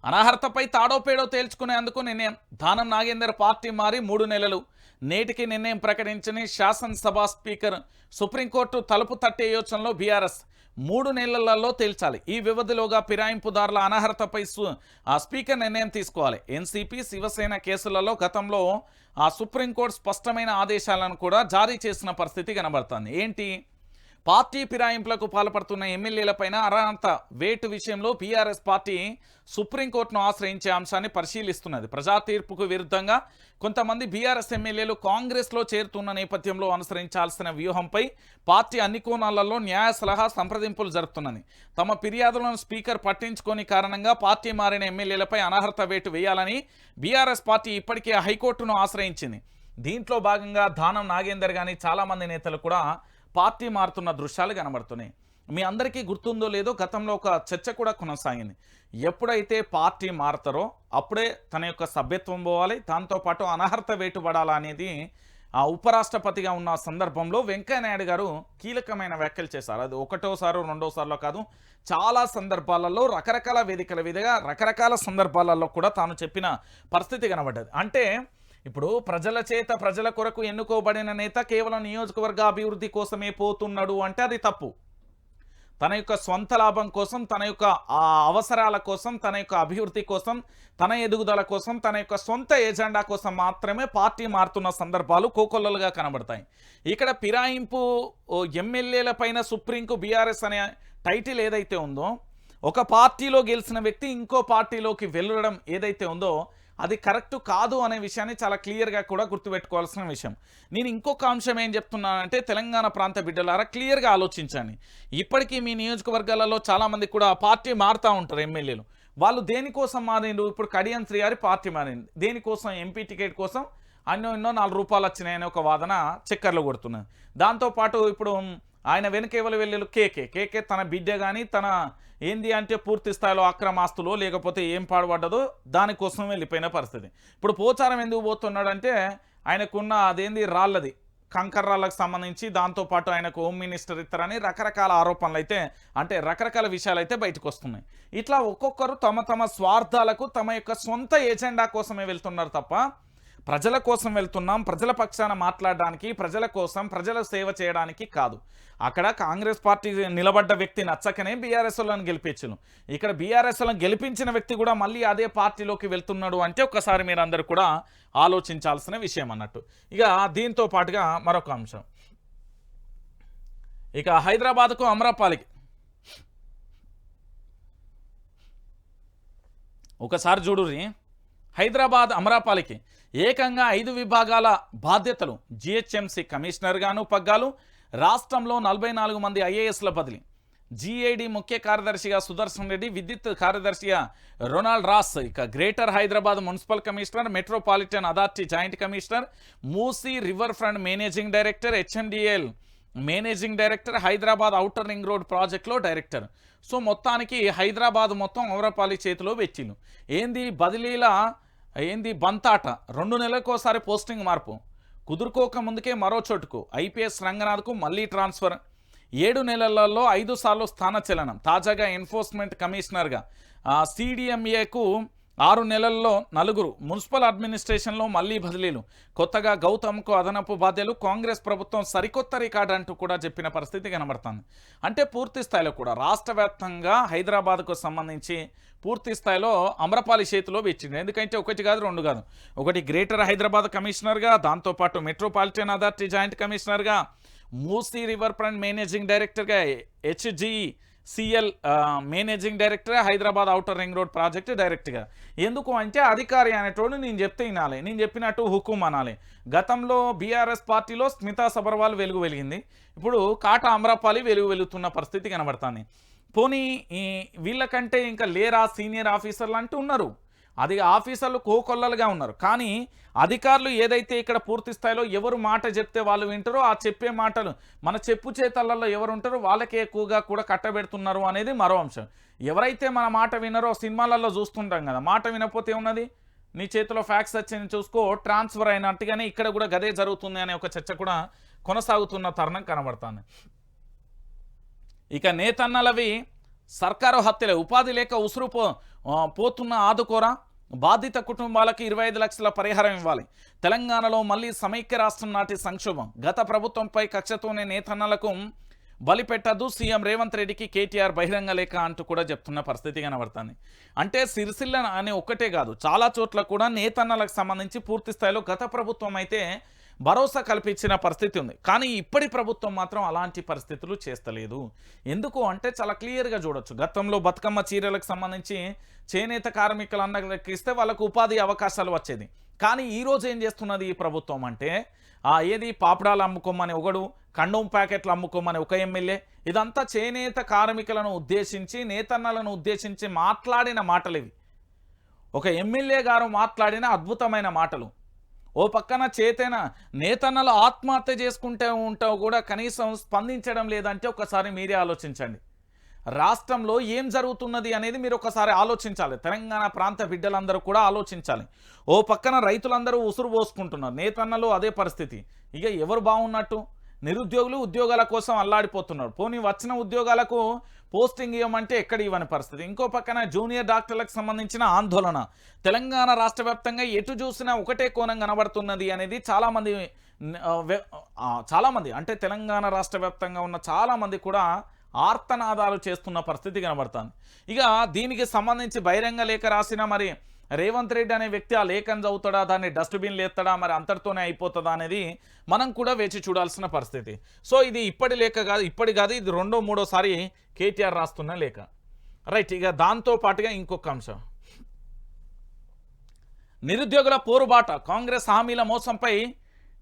అనర్హతపై తాడోపేడో తేల్చుకునేందుకు నిర్ణయం. దానం నాగేందర్ పార్టీ మారి 3 నెలలు. నేటికి నిర్ణయం ప్రకటించని శాసనసభ స్పీకర్. సుప్రీంకోర్టు తలుపు తట్టే యోచనలో బీఆర్ఎస్. 3 నెలలలో తేల్చాలి. ఈ వ్యవధిలోగా ఫిరాయింపుదారుల అనర్హతపై స్పీకర్ నిర్ణయం తీసుకోవాలి. ఎన్సీపీ శివసేన కేసులలో గతంలో సుప్రీంకోర్టు స్పష్టమైన ఆదేశాలను కూడా జారీ చేసిన పరిస్థితి కనబడుతుంది. ఏంటి? పార్టీ ఫిరాయింపులకు పాల్పడుతున్న ఎమ్మెల్యేలపైన అర్హత వేటు విషయంలో బీఆర్ఎస్ పార్టీ సుప్రీంకోర్టును ఆశ్రయించే అంశాన్ని పరిశీలిస్తున్నది. ప్రజా తీర్పుకు విరుద్ధంగా కొంతమంది బీఆర్ఎస్ ఎమ్మెల్యేలు కాంగ్రెస్లో చేరుతున్న నేపథ్యంలో అనుసరించాల్సిన వ్యూహంపై పార్టీ అన్ని కోణాలలో న్యాయ సలహా సంప్రదింపులు జరుపుతున్నది. తమ ఫిర్యాదులను స్పీకర్ పట్టించుకోని కారణంగా పార్టీ మారిన ఎమ్మెల్యేలపై అనర్హత వేటు వేయాలని బీఆర్ఎస్ పార్టీ ఇప్పటికే హైకోర్టును ఆశ్రయించింది. దీంట్లో భాగంగా దానం నాగేందర్ కానీ చాలామంది నేతలు కూడా పార్టీ మారుతున్న దృశ్యాలు కనబడుతున్నాయి. మీ అందరికీ గుర్తుందో లేదో గతంలో ఒక చర్చ కూడా కొనసాగింది. ఎప్పుడైతే పార్టీ మారుతారో అప్పుడే తన యొక్క సభ్యత్వం పోవాలి, దాంతోపాటు అనర్హత వేటు పడాలా అనేది ఉపరాష్ట్రపతిగా ఉన్న సందర్భంలో వెంకయ్యనాయుడు గారు కీలకమైన వ్యాఖ్యలు చేశారు. అది ఒకటోసారో రెండోసార్లో కాదు, చాలా సందర్భాలలో రకరకాల వేదికల విధంగా రకరకాల సందర్భాలలో కూడా తాను చెప్పిన పరిస్థితి కనబడ్డది. అంటే ఇప్పుడు ప్రజల చేత ప్రజల కొరకు ఎన్నుకోబడిన నేత కేవలం నియోజకవర్గ అభివృద్ధి కోసమే పోతున్నాడు అంటే అది తప్పు. తన యొక్క సొంత లాభం కోసం, తన యొక్క అవసరాల కోసం, తన యొక్క అభివృద్ధి కోసం, తన ఎదుగుదల కోసం, తన యొక్క సొంత ఎజెండా కోసం మాత్రమే పార్టీ మారుతున్న సందర్భాలు కోకొల్లలుగా కనబడతాయి. ఇక్కడ ఫిరాయింపు ఎమ్మెల్యేల పైన సుప్రీంకు బీఆర్ఎస్ అనే టైటిల్ ఏదైతే ఉందో, ఒక పార్టీలో గెలిచిన వ్యక్తి ఇంకో పార్టీలోకి వెళ్ళడం ఏదైతే ఉందో అది కరెక్ట్ కాదు అనే విషయాన్ని చాలా క్లియర్గా కూడా గుర్తుపెట్టుకోవాల్సిన విషయం. నేను ఇంకొక అంశం ఏం చెప్తున్నానంటే, తెలంగాణ ప్రాంత బిడ్డలారా క్లియర్గా ఆలోచించండి. ఇప్పటికీ మీ నియోజకవర్గాలలో చాలామంది కూడా పార్టీ మారుతూ ఉంటారు ఎమ్మెల్యేలు. వాళ్ళు దేనికోసం మారిండు? ఇప్పుడు కడియం శ్రీగారి పార్టీ మారింది దేనికోసం? ఎంపీ టికెట్ కోసం. ఎన్నో 4 రూపాయలు వచ్చినాయని ఒక వాదన చక్కర్లు కొడుతున్నది. దాంతోపాటు ఇప్పుడు ఆయన వెనుక ఎవరు వెళ్ళారు? కేకే తన బిడ్డ కానీ తన ఏంది అంటే పూర్తి స్థాయిలో అక్రమాస్తులో లేకపోతే ఏం పాడుపడ్డదో దానికోసం వెళ్ళిపోయిన పరిస్థితి. ఇప్పుడు పోచారం ఎందుకు పోతున్నాడంటే ఆయనకున్న అదేంది రాళ్ళది కంకర్రాళ్ళకు సంబంధించి, దాంతోపాటు ఆయనకు హోమ్ మినిస్టర్ ఇస్తారని రకరకాల ఆరోపణలు అయితే అంటే రకరకాల విషయాలు అయితే బయటకు వస్తున్నాయి. ఇట్లా ఒక్కొక్కరు తమ స్వార్థాలకు తమ యొక్క సొంత ఎజెండా కోసమే వెళ్తున్నారు తప్ప ప్రజల కోసం వెళ్తున్నాం, ప్రజల పక్షాన మాట్లాడడానికి, ప్రజల కోసం ప్రజల సేవ చేయడానికి కాదు. అక్కడ కాంగ్రెస్ పార్టీ నిలబడ్డ వ్యక్తి నచ్చకనే బీఆర్ఎస్లను గెలిపించను. ఇక్కడ బీఆర్ఎస్లను గెలిపించిన వ్యక్తి కూడా మళ్ళీ అదే పార్టీలోకి వెళ్తున్నాడు అంటే ఒక్కసారి మీరు అందరూ కూడా ఆలోచించాల్సిన విషయం అన్నట్టు. ఇక దీంతో పాటుగా మరొక అంశం, ఇక హైదరాబాద్కు అమరాపాలికి ఒకసారి చూడుర్రి. హైదరాబాద్ అమరాపాలికి ఏకంగా 5 విభాగాల బాధ్యతలు. జిహెచ్ఎంసీ కమిషనర్గాను పగ్గాలు. రాష్ట్రంలో 44 మంది ఐఏఎస్ల బదిలీ. జీఏడీ ముఖ్య కార్యదర్శిగా సుదర్శన్ రెడ్డి, విద్యుత్ కార్యదర్శిగా రొనాల్డ్ రాస్. ఇక greater Hyderabad municipal commissioner, metropolitan authority joint commissioner, Musi river front managing director, HMDL managing director, Hyderabad outer ring road ప్రాజెక్టులో డైరెక్టర్. సో మొత్తానికి హైదరాబాద్ మొత్తం అమరాపాలి చేతిలో పెట్టిండు. ఏంది బదిలీల ఏంది బంతాట? 2 నెలలకోసారి పోస్టింగ్ మార్పు. కుదురుకోక ముందుకే మరో చోటుకు. ఐపీఎస్ రంగనాథ్కు మళ్ళీ ట్రాన్స్ఫర్. 7 నెలలలో 5 సార్లు స్థానచలనం. తాజాగా ఎన్ఫోర్స్మెంట్ కమిషనర్గా సిడిఎంఏకు 6 నెలల్లో 4. మున్సిపల్ అడ్మినిస్ట్రేషన్లో మళ్లీ బదిలీలు. కొత్తగా గౌతమ్కు అదనపు బాధ్యతలు. కాంగ్రెస్ ప్రభుత్వం సరికొత్త రికార్డు అంటూ కూడా చెప్పిన పరిస్థితి కనబడుతుంది. అంటే పూర్తి స్థాయిలో కూడా రాష్ట్ర వ్యాప్తంగా హైదరాబాద్కు సంబంధించి పూర్తి స్థాయిలో అమరపాలి చేతిలో పెట్టింది. ఎందుకంటే 1 కాదు 2 కాదు, ఒకటి గ్రేటర్ హైదరాబాద్ కమిషనర్గా, దాంతోపాటు మెట్రోపాలిటన్ అథారిటీ జాయింట్ కమిషనర్గా, మూసీ రివర్ ఫ్రంట్ మేనేజింగ్ డైరెక్టర్గా, HgCl managing director, Hyderabad outer ring road project డైరెక్టర్గా. ఎందుకు అంటే అధికారి అనేటోడు నేను చెప్తే వినాలి, నేను చెప్పినట్టు హుకుం అనాలి. గతంలో బీఆర్ఎస్ పార్టీలో స్మితా సబర్వాల్ వెలుగు వెలిగింది, ఇప్పుడు కాటా అమరాపాలి వెలుగు వెలుగుతున్న పరిస్థితి కనబడుతుంది. పోనీ వీళ్ళకంటే ఇంకా లేరా సీనియర్ ఆఫీసర్లు అంటూ ఉన్నారు, అది ఆఫీసర్లు కోకొల్లలుగా ఉన్నారు. కానీ అధికారులు ఏదైతే ఇక్కడ పూర్తి స్థాయిలో ఎవరు మాట చెప్తే వాళ్ళు వింటారో ఆ చెప్పే మాటలు మన చెప్పు చేతలలో ఎవరు ఉంటారో వాళ్ళకే ఎక్కువగా కూడా కట్టబెడుతున్నారు అనేది మరో అంశం. ఎవరైతే మన మాట వినరో సినిమాలలో చూస్తుంటాం కదా, మాట వినకపోతే ఉన్నది నీ చేతిలో ఫ్యాక్స్ వచ్చింది చూసుకో ట్రాన్స్ఫర్ అయినట్టుగానే ఇక్కడ కూడా గదే జరుగుతుంది అనే ఒక చర్చ కూడా కొనసాగుతున్న తరుణం కనబడుతుంది. ఇక నేతన్నలవి సర్కారు హత్యలే, ఉపాధి లేక ఉసురు పోతున్న ఆదుకోరా, బాధిత కుటుంబాలకు 25 లక్షల పరిహారం ఇవ్వాలి. తెలంగాణలో మళ్ళీ సమైక్య రాష్ట్రం నాటి సంక్షోభం, గత ప్రభుత్వంపై కక్షతోనే నేతన్నలకు బలిపెట్టద్దు, సీఎం రేవంత్ రెడ్డికి కేటీఆర్ బహిరంగ లేఖ అంటూ కూడా చెప్తున్న పరిస్థితి కనబడుతుంది. అంటే సిరిసిల్ల అనే ఒక్కటే కాదు, చాలా చోట్ల కూడా నేతన్నలకు సంబంధించి పూర్తి స్థాయిలో గత ప్రభుత్వం అయితే భరోసా కల్పించిన పరిస్థితి ఉంది. కానీ ఇప్పటి ప్రభుత్వం మాత్రం అలాంటి పరిస్థితులు చేస్తలేదు. ఎందుకు అంటే చాలా క్లియర్గా చూడొచ్చు. గతంలో బతుకమ్మ చీరలకు సంబంధించి చేనేత కార్మికులందరికీ ఇస్తే వాళ్ళకు ఉపాధి అవకాశాలు వచ్చేది. కానీ ఈరోజు ఏం చేస్తున్నది ఈ ప్రభుత్వం అంటే, ఏది పాపడాలు అమ్ముకోమని ఒకడు, కండోమ్ ప్యాకెట్లు అమ్ముకోమని ఒక ఎమ్మెల్యే, ఇదంతా చేనేత కార్మికులను ఉద్దేశించి నేతన్నలను ఉద్దేశించి మాట్లాడిన మాటలు ఇవి. ఒక ఎమ్మెల్యే గారు మాట్లాడిన అద్భుతమైన మాటలు. ఓ పక్కన నేతన్నలు ఆత్మహత్య చేసుకుంటే ఉంటావు కూడా కనీసం స్పందించడం లేదంటే ఒకసారి మీరే ఆలోచించండి. రాష్ట్రంలో ఏం జరుగుతున్నది అనేది మీరు ఒకసారి ఆలోచించాలి. తెలంగాణ ప్రాంత బిడ్డలందరూ కూడా ఆలోచించాలి. ఓ పక్కన రైతులందరూ ఉసురు పోసుకుంటున్నారు, నేతన్నలు అదే పరిస్థితి. ఇక ఎవరు బాగున్నట్టు? నిరుద్యోగులు ఉద్యోగాల కోసం అల్లాడిపోతున్నారు. పోనీ వచ్చిన ఉద్యోగాలకు పోస్టింగ్ ఇవ్వమంటే ఎక్కడ ఇవ్వని పరిస్థితి. ఇంకో పక్కన జూనియర్ డాక్టర్లకు సంబంధించిన ఆందోళన. తెలంగాణ రాష్ట్ర వ్యాప్తంగా ఎటు చూసినా ఒకటే కోణం కనబడుతున్నది అనేది చాలామంది అంటే తెలంగాణ రాష్ట్ర వ్యాప్తంగా ఉన్న చాలామంది కూడా ఆర్తనాదాలు చేస్తున్న పరిస్థితి కనబడుతుంది. ఇక దీనికి సంబంధించి బహిరంగ లేఖ రాసిన మరి రేవంత్ రెడ్డి అనే వ్యక్తి ఆ లేఖను చదువుతాడా, దాన్ని డస్ట్బిన్లు ఎత్తాడా, మరి అంతటితోనే అయిపోతుందా అనేది మనం కూడా వేచి చూడాల్సిన పరిస్థితి. సో ఇది ఇప్పటి కాదు ఇది మూడోసారి కేటీఆర్ రాస్తున్న లేఖ. రైట్. ఇక దాంతో పాటుగా ఇంకొక అంశం, నిరుద్యోగుల పోరుబాట, కాంగ్రెస్ హామీల మోసంపై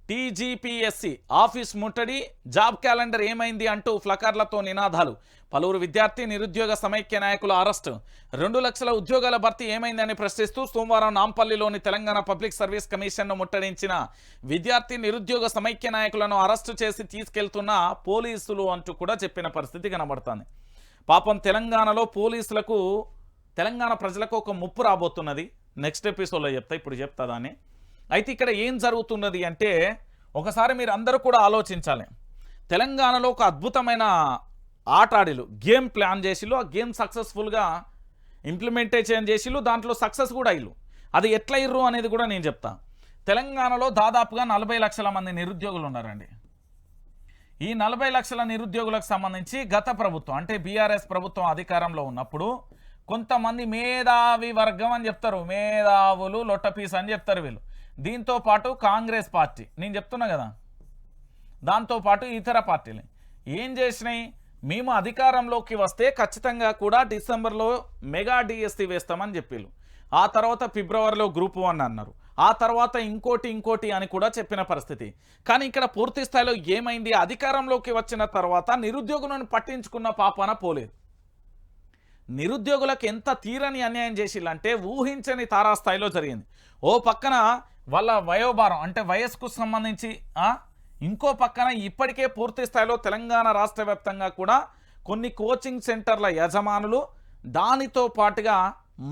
టీజీపీఎస్సీ ఆఫీస్ ముట్టడి, జాబ్ క్యాలెండర్ ఏమైంది అంటూ ఫ్లకర్లతో నినాదాలు, పలువురు విద్యార్థి నిరుద్యోగ సమైక్య నాయకుల అరెస్టు, 2 లక్షల ఉద్యోగాల భర్తీ ఏమైందని ప్రశ్నిస్తూ సోమవారం నాంపల్లిలోని తెలంగాణ పబ్లిక్ సర్వీస్ కమిషన్ను ముట్టడించిన విద్యార్థి నిరుద్యోగ సమైక్య నాయకులను అరెస్టు చేసి తీసుకెళ్తున్న పోలీసులు అంటూ కూడా చెప్పిన పరిస్థితి కనబడుతుంది. పాపం తెలంగాణలో పోలీసులకు, తెలంగాణ ప్రజలకు ఒక ముప్పు రాబోతున్నది. నెక్స్ట్ ఎపిసోడ్లో ఇప్పుడు చెప్తా దాన్ని. అయితే ఇక్కడ ఏం జరుగుతున్నది అంటే ఒకసారి మీరు అందరూ కూడా ఆలోచించాలి. తెలంగాణలో ఒక అద్భుతమైన ఆటలు గేమ్ ప్లాన్ చేసిళ్ళు, ఆ గేమ్ సక్సెస్ఫుల్గా ఇంప్లిమెంటేషన్ చేసిళ్ళు, దాంట్లో సక్సెస్ కూడా అయ్యిళ్ళు. అది ఎట్లా ఇర్రు అనేది కూడా నేను చెప్తా. తెలంగాణలో దాదాపుగా 40 లక్షల మంది నిరుద్యోగులు ఉన్నారండి. ఈ 40 లక్షల నిరుద్యోగులకు సంబంధించి గత ప్రభుత్వం అంటే బీఆర్ఎస్ ప్రభుత్వం అధికారంలో ఉన్నప్పుడు కొంతమంది మేధావి వర్గం అని చెప్తారు, మేధావులు లొట్టపీస్ అని చెప్తారు వీళ్ళు. దీంతో పాటు కాంగ్రెస్ పార్టీ, నేను చెప్తున్నా కదా, దాంతోపాటు ఇతర పార్టీలు ఏం చేసినాయి, మేము అధికారంలోకి వస్తే ఖచ్చితంగా కూడా డిసెంబర్లో మెగా డిఎస్సి వేస్తామని చెప్పిళ్ళు. ఆ తర్వాత ఫిబ్రవరిలో గ్రూప్ 1 అన్నారు. ఆ తర్వాత ఇంకోటి అని కూడా చెప్పిన పరిస్థితి. కానీ ఇక్కడ పూర్తి స్థాయిలో ఏమైంది, అధికారంలోకి వచ్చిన తర్వాత నిరుద్యోగులను పట్టించుకున్న పాపాన పోలేదు. నిరుద్యోగులకు ఎంత తీరని అన్యాయం చేసిల్లంటే ఊహించని తారాస్థాయిలో జరిగింది. ఓ పక్కన వాళ్ళ వయోభారం అంటే వయస్సుకు సంబంధించి, ఇంకో పక్కన ఇప్పటికే పూర్తి స్థాయిలో తెలంగాణ రాష్ట్ర వ్యాప్తంగా కూడా కొన్ని కోచింగ్ సెంటర్ల యజమానులు, దానితో పాటుగా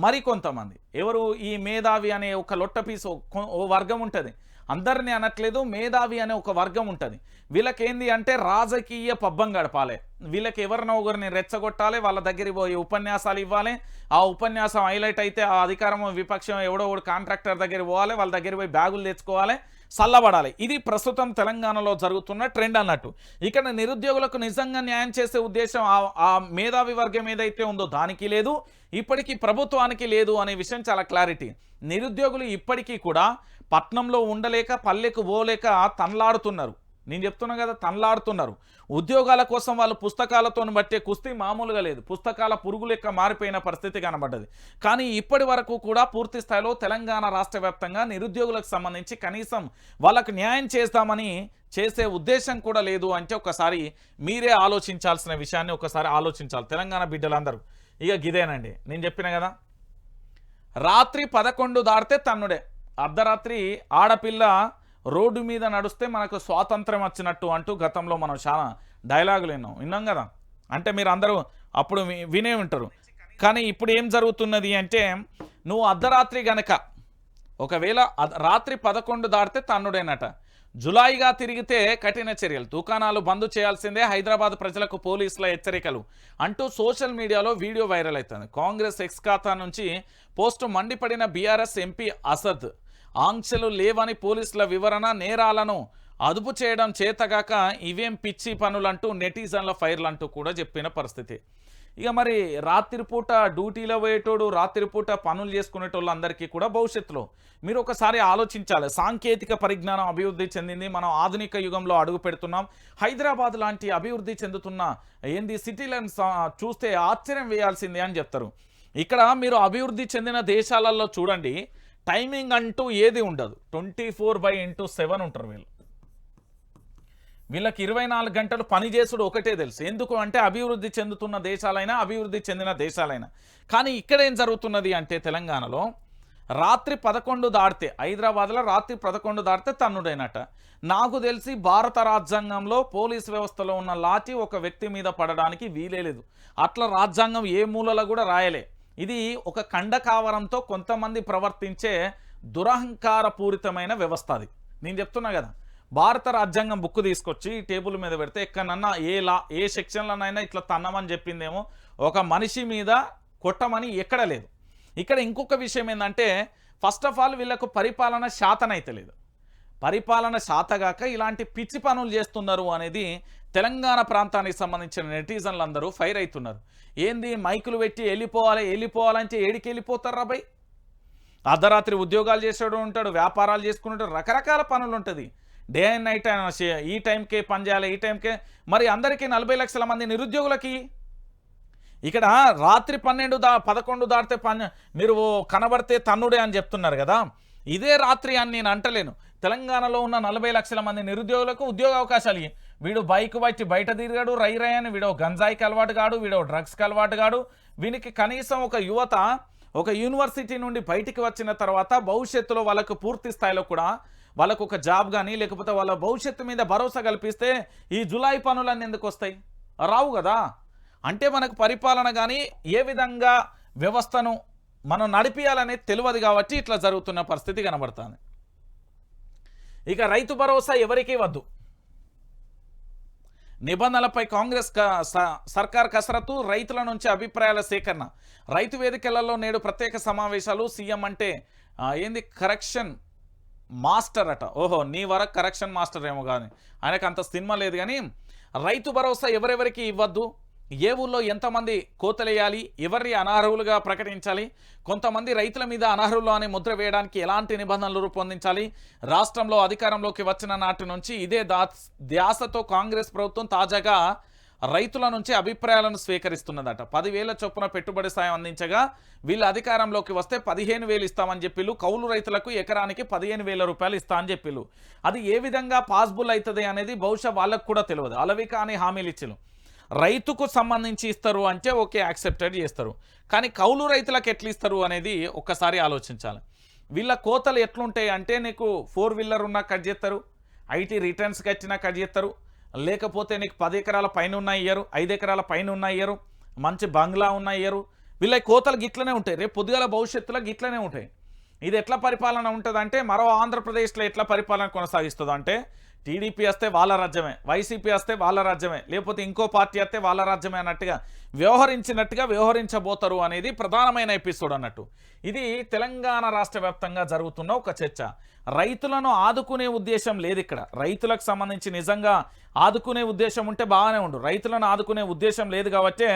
మరికొంతమంది ఎవరు ఈ మేధావి అనే ఒక లొట్టపీసు ఓ వర్గం ఉంటుంది, అందరినీ అనట్లేదు, మేధావి అనే ఒక వర్గం ఉంటుంది. వీళ్ళకేంది అంటే రాజకీయ పబ్బం గడపాలి, వీళ్ళకి ఎవరినో ఒకరిని రెచ్చగొట్టాలి, వాళ్ళ దగ్గరికి పోయి ఉపన్యాసాలు ఇవ్వాలి, ఆ ఉపన్యాసం హైలైట్ అయితే ఆ అధికారం విపక్షం ఎవడో ఒకడు కాంట్రాక్టర్ దగ్గర పోవాలి, వాళ్ళ దగ్గర పోయి బ్యాగులు తెచ్చుకోవాలి, చల్లబడాలి. ఇది ప్రస్తుతం తెలంగాణలో జరుగుతున్న ట్రెండ్ అన్నట్టు. ఇక్కడ నిరుద్యోగులకు నిజంగా న్యాయం చేసే ఉద్దేశం ఆ మేధావి వర్గం ఏదైతే ఉందో దానికి లేదు, ఇప్పటికీ ప్రభుత్వానికి లేదు అనే విషయం చాలా క్లారిటీ. నిరుద్యోగులు ఇప్పటికీ కూడా పట్నంలో ఉండలేక పల్లెకు పోలేక తనలాడుతున్నారు. నేను చెప్తున్నా కదా, తనలాడుతున్నారు. ఉద్యోగాల కోసం వాళ్ళు పుస్తకాలతో బట్టే కుస్తీ మామూలుగా లేదు, పుస్తకాల పురుగు లెక్క మారిపోయిన పరిస్థితి కనబడ్డది. కానీ ఇప్పటి వరకు కూడా పూర్తి స్థాయిలో తెలంగాణ రాష్ట్ర వ్యాప్తంగా నిరుద్యోగులకు సంబంధించి కనీసం వాళ్ళకు న్యాయం చేస్తామని చేసే ఉద్దేశం కూడా లేదు అంటే ఒకసారి మీరే ఆలోచించాల్సిన విషయాన్ని ఒకసారి ఆలోచించాలి తెలంగాణ బిడ్డలందరూ. ఇక గిదేనండి నేను చెప్పిన కదా, రాత్రి 11 దాటితే తన్నుడే, అర్ధరాత్రి ఆడపిల్ల రోడ్డు మీద నడుస్తే మనకు స్వాతంత్రం వచ్చినట్టు అంటూ గతంలో మనం చాలా డైలాగులు విన్నాం కదా. అంటే మీరు అందరూ అప్పుడు వినే ఉంటారు. కానీ ఇప్పుడు ఏం జరుగుతున్నది అంటే, నువ్వు అర్ధరాత్రి గనక ఒకవేళ రాత్రి 11 దాటితే తన్నుడేనట, జులాయిగా తిరిగితే కఠిన చర్యలు, దుకాణాలు బంద్ చేయాల్సిందే, హైదరాబాద్ ప్రజలకు పోలీసుల హెచ్చరికలు అంటూ సోషల్ మీడియాలో వీడియో వైరల్ అవుతుంది. కాంగ్రెస్ ఎక్స్ ఖాతా నుంచి పోస్టు మండిపడిన బీఆర్ఎస్ ఎంపీ అసద్. ఆంక్షలు లేవని పోలీసుల వివరణ, నేరాలను అదుపు చేయడం చేతగాక ఇవేం పిచ్చి పనులంటూ నెటిజన్ల ఫైర్లంటూ కూడా చెప్పిన పరిస్థితి. ఇక మరి రాత్రిపూట డ్యూటీలో పోయేటోడు, రాత్రిపూట పనులు చేసుకునేటోళ్ళు అందరికీ కూడా భవిష్యత్తులో మీరు ఒకసారి ఆలోచించాలి. సాంకేతిక పరిజ్ఞానం అభివృద్ధి చెందింది, మనం ఆధునిక యుగంలో అడుగు పెడుతున్నాం. హైదరాబాద్ లాంటి అభివృద్ధి చెందుతున్న సిటీలను చూస్తే ఆశ్చర్యం వేయాల్సిందే అని చెప్తారు. ఇక్కడ మీరు అభివృద్ధి చెందిన దేశాలలో చూడండి, టైమింగ్ అంటూ ఏది ఉండదు. 24/7 ఉంటారు వీళ్ళకి 24 గంటలు పనిచేసుడు ఒకటే తెలుసు. ఎందుకు అంటే అభివృద్ధి చెందుతున్న దేశాలైనా, అభివృద్ధి చెందిన దేశాలైనా. కానీ ఇక్కడ ఏం జరుగుతున్నది అంటే తెలంగాణలో రాత్రి 11 దాటితే, హైదరాబాద్లో రాత్రి 11 దాటితే తన్నుడైనట. నాకు తెలిసి భారత రాజ్యాంగంలో పోలీస్ వ్యవస్థలో ఉన్న లాఠీ ఒక వ్యక్తి మీద పడడానికి వీలే లేదు. అట్లా రాజ్యాంగం ఏ మూలలో కూడా రాయలే. ఇది ఒక కండకావరంతో కొంతమంది ప్రవర్తించే దురహంకారపూరితమైన వ్యవస్థ. అది నేను చెప్తున్నా కదా. భారత రాజ్యాంగం బుక్ తీసుకొచ్చి టేబుల్ మీద పెడితే ఎక్కడన్నా ఏ సెక్షన్లోనైనా ఇట్లా తన్నమని చెప్పిందేమో, ఒక మనిషి మీద కొట్టమని ఎక్కడ లేదు. ఇక్కడ ఇంకొక విషయం ఏంటంటే, ఫస్ట్ ఆఫ్ ఆల్ వీళ్ళకు పరిపాలన శాతనైతే లేదు. పరిపాలన శాతగాక ఇలాంటి పిచ్చి పనులు చేస్తున్నారు అనేది తెలంగాణ ప్రాంతానికి సంబంధించిన నెటిజన్లు అందరూ ఫైర్ అవుతున్నారు. ఏంది మైకులు పెట్టి వెళ్ళిపోవాలంటే ఏడికి వెళ్ళిపోతారు రా భయ్? అర్ధరాత్రి ఉద్యోగాలు చేసేవాడు ఉంటాడు, వ్యాపారాలు చేసుకుంటాడు, రకరకాల పనులు ఉంటుంది. డే అండ్ నైట్ ఈ టైంకే పని చేయాలి, ఈ టైంకే. మరి అందరికీ 40 లక్షల మంది నిరుద్యోగులకి ఇక్కడ రాత్రి 11 దాటితే మీరు కనబడితే తన్నుడే అని చెప్తున్నారు కదా. ఇదే రాత్రి అని నేను అంటలేను. తెలంగాణలో ఉన్న 40 లక్షల మంది నిరుద్యోగులకు ఉద్యోగ అవకాశాలు. వీడు బైక్ బట్టి బయట తిరిగాడు, రై అని, వీడో గంజాయికి అలవాటు కాడు, వీడో డ్రగ్స్కి అలవాటు కాడు. వీనికి కనీసం ఒక యువత ఒక యూనివర్సిటీ నుండి బయటికి వచ్చిన తర్వాత భవిష్యత్తులో వాళ్ళకు పూర్తి స్థాయిలో కూడా వాళ్ళకు ఒక జాబ్ కానీ, లేకపోతే వాళ్ళ భవిష్యత్తు మీద భరోసా కల్పిస్తే ఈ జులై పనులన్నీ ఎందుకు వస్తాయి? రావు కదా. అంటే మనకు పరిపాలన కానీ ఏ విధంగా వ్యవస్థను మనం నడిపియాలనేది తెలియదు కాబట్టి ఇట్లా జరుగుతున్న పరిస్థితి కనబడుతుంది. ఇక రైతు భరోసా ఎవరికీ వద్దు, నిబంధనలపై కాంగ్రెస్ సర్కార్ కసరత్తు, రైతుల నుంచి అభిప్రాయాల సేకరణ. రైతు వేదికలలో నేడు ప్రత్యేక సమావేశాలు. సీఎం అంటే కరెక్షన్ మాస్టర్ అట. ఓహో, నీ వరకు కరెక్షన్ మాస్టర్ ఏమో కానీ ఆయనకు అంత సినిమా లేదు. కానీ రైతు భరోసా ఎవరెవరికి ఇవ్వద్దు, ఏ ఊళ్ళో ఎంతమంది కోతలేయాలి, ఎవరిని అనర్హులుగా ప్రకటించాలి, కొంతమంది రైతుల మీద అనర్హులు అని ముద్ర వేయడానికి ఎలాంటి నిబంధనలు రూపొందించాలి. రాష్ట్రంలో అధికారంలోకి వచ్చిన నాటి నుంచి ఇదే ధ్యాసతో కాంగ్రెస్ ప్రభుత్వం తాజాగా రైతుల నుంచి అభిప్రాయాలను స్వీకరిస్తున్నదట. 10,000 చొప్పున పెట్టుబడి సాయం అందించగా వీళ్ళు అధికారంలోకి వస్తే 15,000 ఇస్తామని చెప్పిళ్ళు. కౌలు రైతులకు ఎకరానికి 15,000 రూపాయలు ఇస్తా అని చెప్పిళ్ళు. అది ఏ విధంగా పాసిబుల్ అవుతుంది అనేది బహుశా వాళ్ళకు కూడా తెలియదు. అలవి కానీ హామీలు ఇచ్చిళ్ళు. రైతుకు సంబంధించి ఇస్తారు అంటే ఓకే, యాక్సెప్టెడ్ చేస్తారు. కానీ కౌలు రైతులకు ఎట్లా ఇస్తారు అనేది ఒక్కసారి ఆలోచించాలి. వీళ్ళ కోతలు ఎట్లుంటాయి అంటే, నీకు 4 వీలర్ ఉన్నా కట్ చేస్తారు, ఐటీ రిటర్న్స్ కట్టినా కట్ చేస్తారు, లేకపోతే నీకు 10 ఎకరాల పైన ఉన్న ఇయ్యరు, 5 ఎకరాల పైన ఉన్న ఇయ్యరు, మంచి బంగ్లా ఉన్న ఇయ్యరు. వీళ్ళ కోతలు గిట్లనే ఉంటాయి, రేపు పొద్దుగాల భవిష్యత్తులో గిట్లనే ఉంటాయి. ఇది ఎట్లా పరిపాలన ఉంటుంది అంటే, మరో ఆంధ్రప్రదేశ్లో ఎట్లా పరిపాలన కొనసాగిస్తుంది అంటే, టీడీపీ వస్తే వాళ్ళ రాజ్యమే, వైసీపీ వస్తే వాళ్ళ రాజ్యమే, లేకపోతే ఇంకో పార్టీ వస్తే వాళ్ళ రాజ్యమే అన్నట్టుగా వ్యవహరించబోతారు అనేది ప్రధానమైన ఎపిసోడ్ అన్నట్టు. ఇది తెలంగాణ రాష్ట్ర వ్యాప్తంగా జరుగుతున్న ఒక చర్చ. రైతులను ఆదుకునే ఉద్దేశం లేదు ఇక్కడ. రైతులకు సంబంధించి నిజంగా ఆదుకునే ఉద్దేశం ఉంటే బాగానే ఉండు. రైతులను ఆదుకునే ఉద్దేశం లేదు కాబట్టి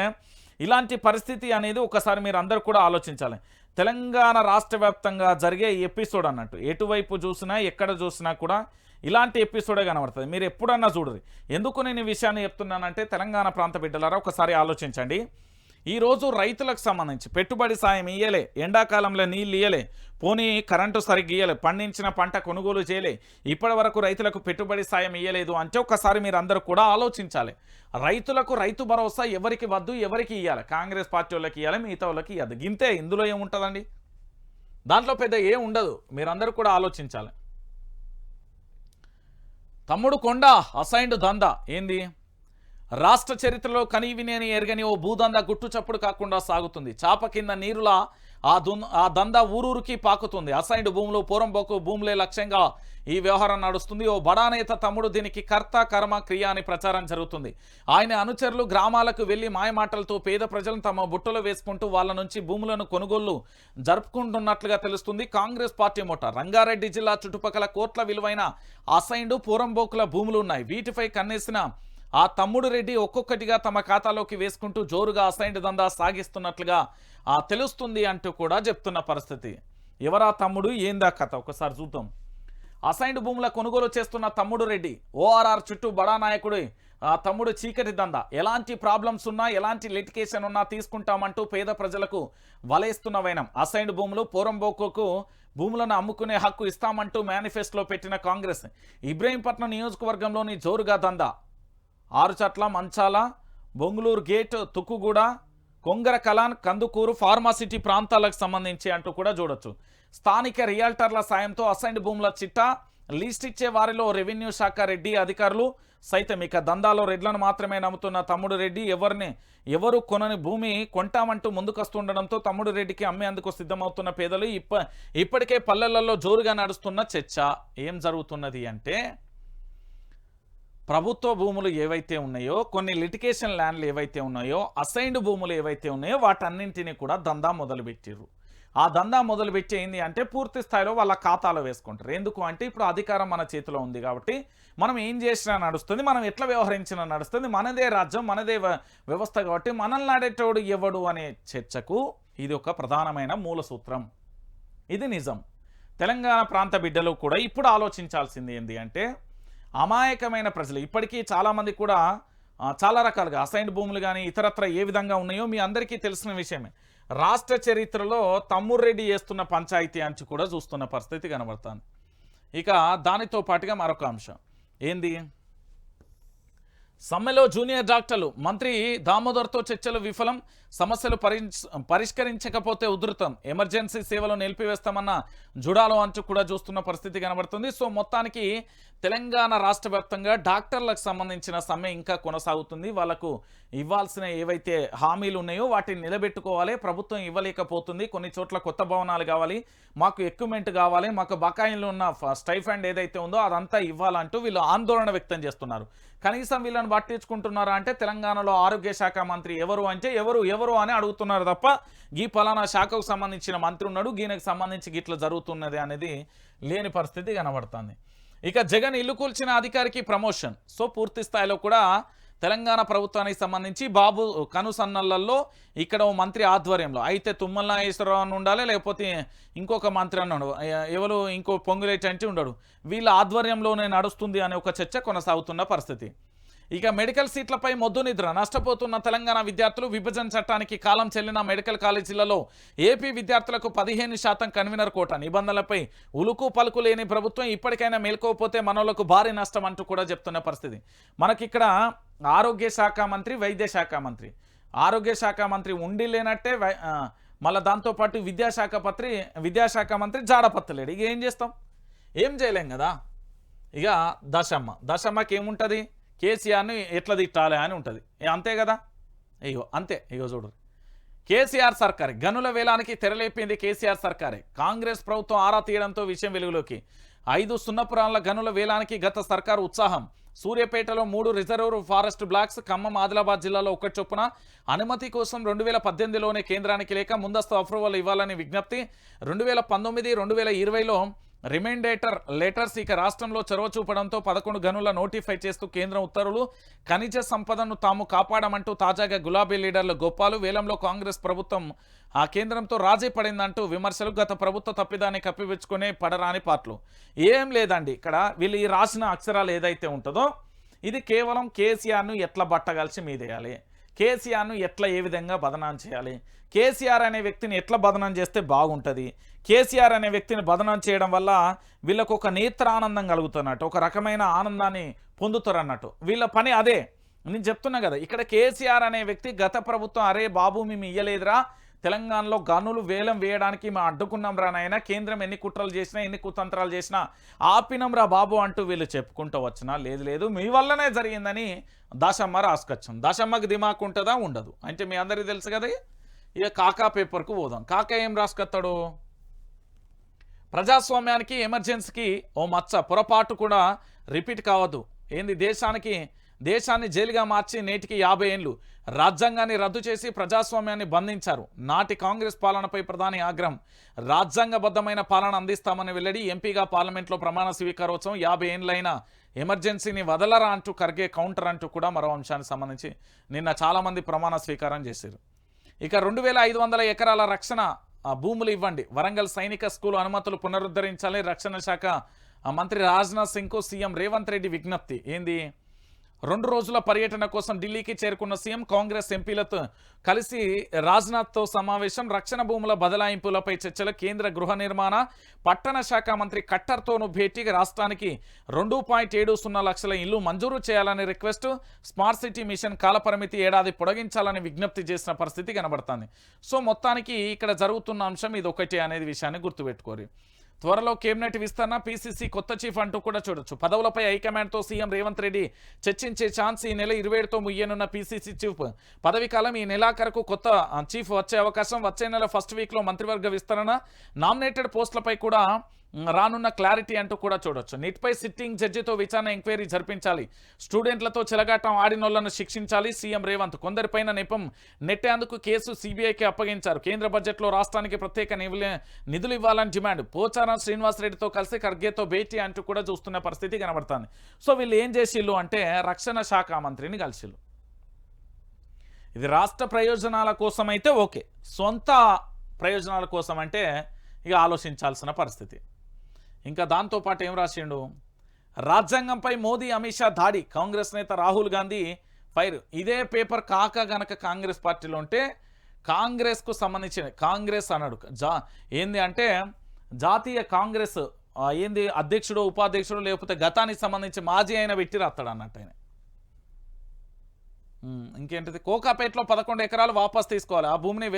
ఇలాంటి పరిస్థితి అనేది ఒకసారి మీరు అందరూ కూడా ఆలోచించాలి. తెలంగాణ రాష్ట్ర వ్యాప్తంగా జరిగే ఎపిసోడ్ అన్నట్టు. ఎటువైపు చూసినా ఎక్కడ చూసినా కూడా ఇలాంటి ఎపిసోడే కనబడుతుంది. మీరు ఎప్పుడన్నా చూడరు. ఎందుకు నేను ఈ విషయాన్ని చెప్తున్నానంటే, తెలంగాణ ప్రాంత బిడ్డలారా ఒకసారి ఆలోచించండి. ఈరోజు రైతులకు సంబంధించి పెట్టుబడి సాయం ఇయ్యలే, ఎండాకాలంలో నీళ్ళు ఇయ్యలే, పోనీ కరెంటు సరిగ్గా ఇయ్యలే, పండించిన పంట కొనుగోలు చేయలే, ఇప్పటి వరకు రైతులకు పెట్టుబడి సాయం ఇయ్యలేదు అంటే ఒకసారి మీరు అందరూ కూడా ఆలోచించాలి. రైతులకు రైతు భరోసా ఎవరికి వద్దు, ఎవరికి ఇవ్వాలి? కాంగ్రెస్ పార్టీ వాళ్ళకి ఇవ్వాలి, మిగతా వాళ్ళకి ఇవ్వద్దు. గింతే, ఇందులో ఏముంటుందండి? దాంట్లో పెద్ద ఏం ఉండదు. మీరందరూ కూడా ఆలోచించాలి. తమ్ముడు కొండ అసైన్డ్ దందా ఏంది? రాష్ట్ర చరిత్రలో కనీవినేని ఎరగని ఓ భూదందా గుట్టు చప్పుడు కాకుండా సాగుతుంది. చాప కింద నీరులా ఆ దందా ఊరూరికి పాకుతుంది. అసైన్డ్ భూములు, పోరంబోకు భూములే లక్ష్యంగా ఈ వ్యవహారం నడుస్తుంది. ఓ బడా నేత తమ్ముడు దీనికి కర్త కర్మ క్రియ అని ప్రచారం జరుగుతుంది. ఆయన అనుచరులు గ్రామాలకు వెళ్లి మాయమాటలతో పేద ప్రజలను తమ బుట్టలో వేసుకుంటూ వాళ్ళ నుంచి భూములను కొనుగోళ్లు జరుపుకుంటున్నట్లుగా తెలుస్తుంది. కాంగ్రెస్ పార్టీ ముఠ రంగారెడ్డి జిల్లా చుట్టుపక్కల కోట్ల విలువైన అసైన్డ్ పోరంబోకుల భూములు ఉన్నాయి. వీటిపై కన్నేసిన ఆ తమ్ముడు రెడ్డి ఒక్కొక్కటిగా తమ ఖాతాలోకి వేసుకుంటూ జోరుగా అసైన్డ్ దందా సాగిస్తున్నట్లుగా తెలుస్తుంది అంటూ కూడా చెప్తున్న పరిస్థితి. ఎవరా తమ్ముడు, ఏందా కథ ఒకసారి చూద్దాం. అసైన్డ్ భూముల కొనుగోలు చేస్తున్న తమ్ముడు రెడ్డి, ఓఆర్ఆర్ చుట్టూ బడా నాయకుడు తమ్ముడు చీకటి దందా. ఎలాంటి ప్రాబ్లమ్స్ ఉన్నా, ఎలాంటి లిటికేషన్ ఉన్నా తీసుకుంటామంటూ పేద ప్రజలకు వలేస్తున్న వైనం. అసైన్డ్ భూములు, పోరంబోకుకు భూములను అమ్ముకునే హక్కు ఇస్తామంటూ మేనిఫెస్టోలో పెట్టిన కాంగ్రెస్ ఇబ్రహీంపట్నం నియోజకవర్గంలోని జోరుగా దందా. ఆరుచట్ల, మంచాల, బొంగుళూరు గేట్, తుక్కుగూడ, కొంగర కలాన్, కందుకూరు, ఫార్మాసిటీ ప్రాంతాలకు సంబంధించి అంటూ కూడా చూడొచ్చు. స్థానిక రియల్టర్ల సాయంతో అసైన్డ్ భూముల చిట్టా లిస్ట్ ఇచ్చే వారిలో రెవెన్యూ శాఖ రెడ్డి అధికారులు సైతం. ఇక దందాలో రెడ్లను మాత్రమే నమ్ముతున్న తమ్ముడు రెడ్డి ఎవరు కొనని భూమి కొంటామంటూ ముందుకొస్తుండడంతో తమ్ముడు రెడ్డికి అమ్మేందుకు సిద్ధమవుతున్న పేదలు ఇప్పటికే పల్లెలలో జోరుగా నడుస్తున్న చర్చ ఏం జరుగుతున్నది అంటే, ప్రభుత్వ భూములు ఏవైతే ఉన్నాయో, కొన్ని లిటికేషన్ ల్యాండ్లు ఏవైతే ఉన్నాయో, అసైన్డ్ భూములు ఏవైతే ఉన్నాయో వాటన్నింటినీ కూడా దందా మొదలుపెట్టారు. ఆ దందా మొదలుపెట్టి ఏంది అంటే పూర్తి స్థాయిలో వాళ్ళ ఖాతాలో వేసుకుంటారు. ఎందుకు అంటే ఇప్పుడు అధికారం మన చేతిలో ఉంది కాబట్టి మనం ఏం చేసినా నడుస్తుంది, మనం ఎట్లా వ్యవహరించినా నడుస్తుంది, మనదే రాజ్యం, మనదే వ్యవస్థ కాబట్టి మనల్ని ఆడేటోడు ఎవడు అనే చర్చకు ఇది ఒక ప్రధానమైన మూల సూత్రం. ఇది నిజం. తెలంగాణ ప్రాంత బిడ్డలు కూడా ఇప్పుడు ఆలోచించాల్సింది ఏంటి అంటే, అమాయకమైన ప్రజలు ఇప్పటికీ చాలామంది కూడా చాలా రకాలుగా అసైన్డ్ భూములు కానీ ఇతరత్ర ఏ విధంగా ఉన్నాయో మీ అందరికీ తెలిసిన విషయమే. రాష్ట్ర చరిత్రలో తమ్ముడు రెడ్డి చేస్తున్న పంచాయతీ అంచు కూడా చూస్తున్న పరిస్థితి కనబడుతుంది. ఇక దానితో పాటుగా మరొక అంశం ఏంది, సమ్మెలో జూనియర్ డాక్టర్లు, మంత్రి దామోదర్తో చర్చలు విఫలం, సమస్యలు పరిష్కరించకపోతే ఉధృతం, ఎమర్జెన్సీ సేవలు నిలిపివేస్తామన్న జుడాలో అంచు కూడా చూస్తున్న పరిస్థితి కనబడుతుంది. సో మొత్తానికి తెలంగాణ రాష్ట్ర వ్యాప్తంగా డాక్టర్లకు సంబంధించిన సమ్మె ఇంకా కొనసాగుతుంది. వాళ్ళకు ఇవ్వాల్సిన ఏవైతే హామీలు ఉన్నాయో వాటిని నిలబెట్టుకోవాలి. ప్రభుత్వం ఇవ్వలేకపోతుంది. కొన్ని చోట్ల కొత్త భవనాలు కావాలి, మాకు ఎక్విప్మెంట్ కావాలి, మాకు బకాయిలు ఉన్న స్టైఫండ్ ఏదైతే ఉందో అదంతా ఇవ్వాలంటూ వీళ్ళు ఆందోళన వ్యక్తం చేస్తున్నారు. కనీసం వీళ్ళని పట్టించుకుంటున్నారా అంటే తెలంగాణలో ఆరోగ్య శాఖ మంత్రి ఎవరు అంటే ఎవరు అని అడుగుతున్నారు తప్ప ఈ పలానా శాఖకు సంబంధించిన మంత్రి ఉన్నాడు, ఈయనకు సంబంధించి గిట్ల జరుగుతున్నది అనేది లేని పరిస్థితి కనబడుతుంది. ఇక జగన్ ఇల్లు కూల్చిన అధికారికి ప్రమోషన్. సో పూర్తి స్థాయిలో కూడా తెలంగాణ ప్రభుత్వానికి సంబంధించి బాబు కనుసన్నలలో ఇక్కడ ఓ మంత్రి ఆధ్వర్యంలో అయితే తుమ్మల నాగేశ్వరరావు అని ఉండాలి, లేకపోతే ఇంకొక మంత్రి అన్నాడు, ఎవరు ఇంకో పొంగులేటి అంటే ఉండడు, వీళ్ళ ఆధ్వర్యంలోనే నడుస్తుంది అనే ఒక చర్చ కొనసాగుతున్న పరిస్థితి. ఇక మెడికల్ సీట్లపై మొద్దు నిద్ర, నష్టపోతున్న తెలంగాణ విద్యార్థులు. విభజన చట్టానికి కాలం చెల్లిన మెడికల్ కాలేజీలలో ఏపీ విద్యార్థులకు 15% కన్వీనర్ కోట. నిబంధనలపై ఉలుకు పలుకు లేని ప్రభుత్వం ఇప్పటికైనా మేల్కోకపోతే మనోళ్లకు భారీ నష్టం అంటూ కూడా చెప్తున్న పరిస్థితి. మనకిక్కడ ఆరోగ్య శాఖ మంత్రి, వైద్య శాఖ మంత్రి, ఆరోగ్య శాఖ మంత్రి ఉండి లేనట్టే, మళ్ళీ దాంతోపాటు విద్యాశాఖ మంత్రి జాడపత్తలేడు. ఇక ఏం చేస్తాం, ఏం చేయలేం కదా. ఇక దశమ్మకి ఏముంటుంది, కేసీఆర్ని ఎట్లా తిట్టాలి అని ఉంటుంది, అంతే కదా. అంతే. చూడు, కేసీఆర్ సర్కారే గనుల వేలానికి తెరలేపింది. కేసీఆర్ సర్కారే. కాంగ్రెస్ ప్రభుత్వం ఆరా తీయడంతో విషయం వెలుగులోకి. 5 సున్నపురాల గనుల వేలానికి గత సర్కారు ఉత్సాహం. సూర్యాపేటలో 3 reserve forest blocks, Khammam, Adilabad జిల్లాలో 1 చొప్పున. అనుమతి కోసం 2018లోనే కేంద్రానికి లేక ముందస్తు అప్రూవల్ ఇవ్వాలని విజ్ఞప్తి. 2019, 2020లో రిమైండేటర్ లెటర్స్. ఇక రాష్ట్రంలో చొరవ చూపడంతో 11 గనుల నోటిఫై చేస్తూ కేంద్రం ఉత్తర్వులు. ఖనిజ సంపదను తాము కాపాడమంటూ తాజాగా గులాబీ లీడర్లు గోపాలు. వేలంలో కాంగ్రెస్ ప్రభుత్వం ఆ కేంద్రంతో రాజీ పడిందంటూ విమర్శలు. గత ప్రభుత్వ తప్పిదాన్ని కప్పిపుచ్చుకునే పడరాని పాటలు. ఏం లేదండి, ఇక్కడ వీళ్ళు ఈ రాసిన అక్షరాలు ఏదైతే ఉంటుందో ఇది కేవలం కేసీఆర్ను ఎట్లా బట్టగలిసి మీదేయాలి, కేసీఆర్ను ఎట్లా ఏ విధంగా బదనాం చేయాలి, కేసీఆర్ అనే వ్యక్తిని ఎట్లా బదనాం చేస్తే బాగుంటుంది, కేసీఆర్ అనే వ్యక్తిని బదనాం చేయడం వల్ల వీళ్ళకు ఒక నేత్రానందం కలుగుతున్నట్టు, ఒక రకమైన ఆనందాన్ని పొందుతారు అన్నట్టు వీళ్ళ పని అదే. నేను చెప్తున్నా కదా, ఇక్కడ కేసీఆర్ అనే వ్యక్తి గత ప్రభుత్వం అరే బాబు మేము ఇయ్యలేదురా, తెలంగాణలో గనులు వేలం వేయడానికి మేము అడ్డుకున్నాం రా నాయన, కేంద్రం ఎన్ని కుట్రలు చేసినా ఎన్ని కుతంత్రాలు చేసినా ఆపినం రా బాబు అంటూ వీళ్ళు చెప్పుకుంటూ వచ్చినా లేదు మీ వల్లనే జరిగిందని దాశమ్మ రాసుకొచ్చాం. దాశమ్మకి దిమాకు ఉంటుందా ఉండదు అంటే మీ అందరికీ తెలుసు కదా. ఇక కాకా పేపర్కు పోదాం. కాకా ఏం రాసుకొస్తాడు? ప్రజాస్వామ్యానికి ఎమర్జెన్సీకి ఓ మచ్చ, పొరపాటు కూడా రిపీట్ కావద్దు. ఏంది? దేశాన్ని జైలుగా మార్చి నేటికి 50 ఏళ్ళు రాజ్యాంగాన్ని రద్దు చేసి ప్రజాస్వామ్యాన్ని బంధించారు. నాటి కాంగ్రెస్ పాలనపై ప్రధాని ఆగ్రహం. రాజ్యాంగబద్ధమైన పాలన అందిస్తామని వెల్లడి. ఎంపీగా పార్లమెంట్లో ప్రమాణ స్వీకారోత్సవం. 50 ఏళ్ళైనా ఎమర్జెన్సీని వదలరా అంటూ ఖర్గే కౌంటర్ అంటూ కూడా మరో అంశానికి సంబంధించి నిన్న చాలామంది ప్రమాణ స్వీకారం చేశారు. ఇక 2500 ఎకరాల రక్షణ భూములు ఇవ్వండి. వరంగల్ సైనిక స్కూల్ అనుమతులు పునరుద్ధరించాలి. రక్షణ శాఖ మంత్రి రాజ్నాథ్ సింగ్కు సీఎం రేవంత్ రెడ్డి విజ్ఞప్తి. ఏంది? 2 రోజుల పర్యటన కోసం ఢిల్లీకి చేరుకున్న సీఎం కాంగ్రెస్ ఎంపీలతో కలిసి రాజ్నాథ్తో సమావేశం. రక్షణ భూముల బదలాయింపులపై చర్చలు. కేంద్ర గృహ నిర్మాణ పట్టణ శాఖ మంత్రి ఖట్టర్తోనూ భేటీ. రాష్ట్రానికి 2.70 లక్షల ఇల్లు మంజూరు చేయాలని రిక్వెస్ట్. స్మార్ట్ సిటీ మిషన్ కాలపరిమితి ఏడాది పొడిగించాలని విజ్ఞప్తి చేసిన పరిస్థితి కనబడుతుంది. సో మొత్తానికి ఇక్కడ జరుగుతున్న అంశం ఇది ఒకటి అనేది విషయాన్ని గుర్తుపెట్టుకోరు. త్వరలో కేబినెట్ విస్తరణ, పీసీసీ కొత్త చీఫ్ అంటూ కూడా చూడొచ్చు. పదవులపై హైకమాండ్తో సీఎం రేవంత్ రెడ్డి చర్చించే ఛాన్స్. ఈ నెల 27తో ముగియనున్న పీసీసీ చీఫ్ పదవి కాలం. ఈ నెలాఖరుకు కొత్త చీఫ్ వచ్చే అవకాశం. వచ్చే నెల ఫస్ట్ వీక్లో మంత్రివర్గ విస్తరణ. నామినేటెడ్ పోస్టులపై కూడా రానున్న క్లారిటీ అంటూ కూడా చూడొచ్చు. నీట్పై సిట్టింగ్ జడ్జితో విచారణ ఎంక్వైరీ జరిపించాలి. స్టూడెంట్లతో చెలగాటం ఆడినోళ్లను శిక్షించాలి సీఎం రేవంత్. కొందరిపైన నెపం నెట్టేందుకు కేసు సీబీఐకి అప్పగించారు. కేంద్ర బడ్జెట్లో రాష్ట్రానికి ప్రత్యేక నిధులు ఇవ్వాలని డిమాండ్. పోచారం శ్రీనివాసరెడ్డితో కలిసి ఖర్గేతో భేటీ అంటూ కూడా చూస్తున్న పరిస్థితి కనబడుతుంది. సో వీళ్ళు ఏం చేసిళ్ళు అంటే రక్షణ శాఖ మంత్రిని కలిసిళ్ళు. ఇది రాష్ట్ర ప్రయోజనాల కోసం అయితే ఓకే, సొంత ప్రయోజనాల కోసం అంటే ఇక ఆలోచించాల్సిన పరిస్థితి. ఇంకా దాంతోపాటు ఏం రాసిండు? రాజ్యాంగంపై మోదీ అమిత్ షా దాడి. కాంగ్రెస్ నేత రాహుల్ గాంధీ ఫైర్. ఇదే పేపర్ గనక కాంగ్రెస్ పార్టీలో ఉంటే కాంగ్రెస్కు సంబంధించిన కాంగ్రెస్ అన్నాడు ఏంది అంటే జాతీయ కాంగ్రెస్ ఏంది అధ్యక్షుడు ఉపాధ్యక్షుడు లేకపోతే గతానికి సంబంధించి మాజీ అయిన వ్యక్తి రాస్తాడు అన్నట్టు ఆయన. ఇంకేంటిది? కోకాపేటలో 11 ఎకరాలు వాపస్ తీసుకోవాలి. ఆ భూమిని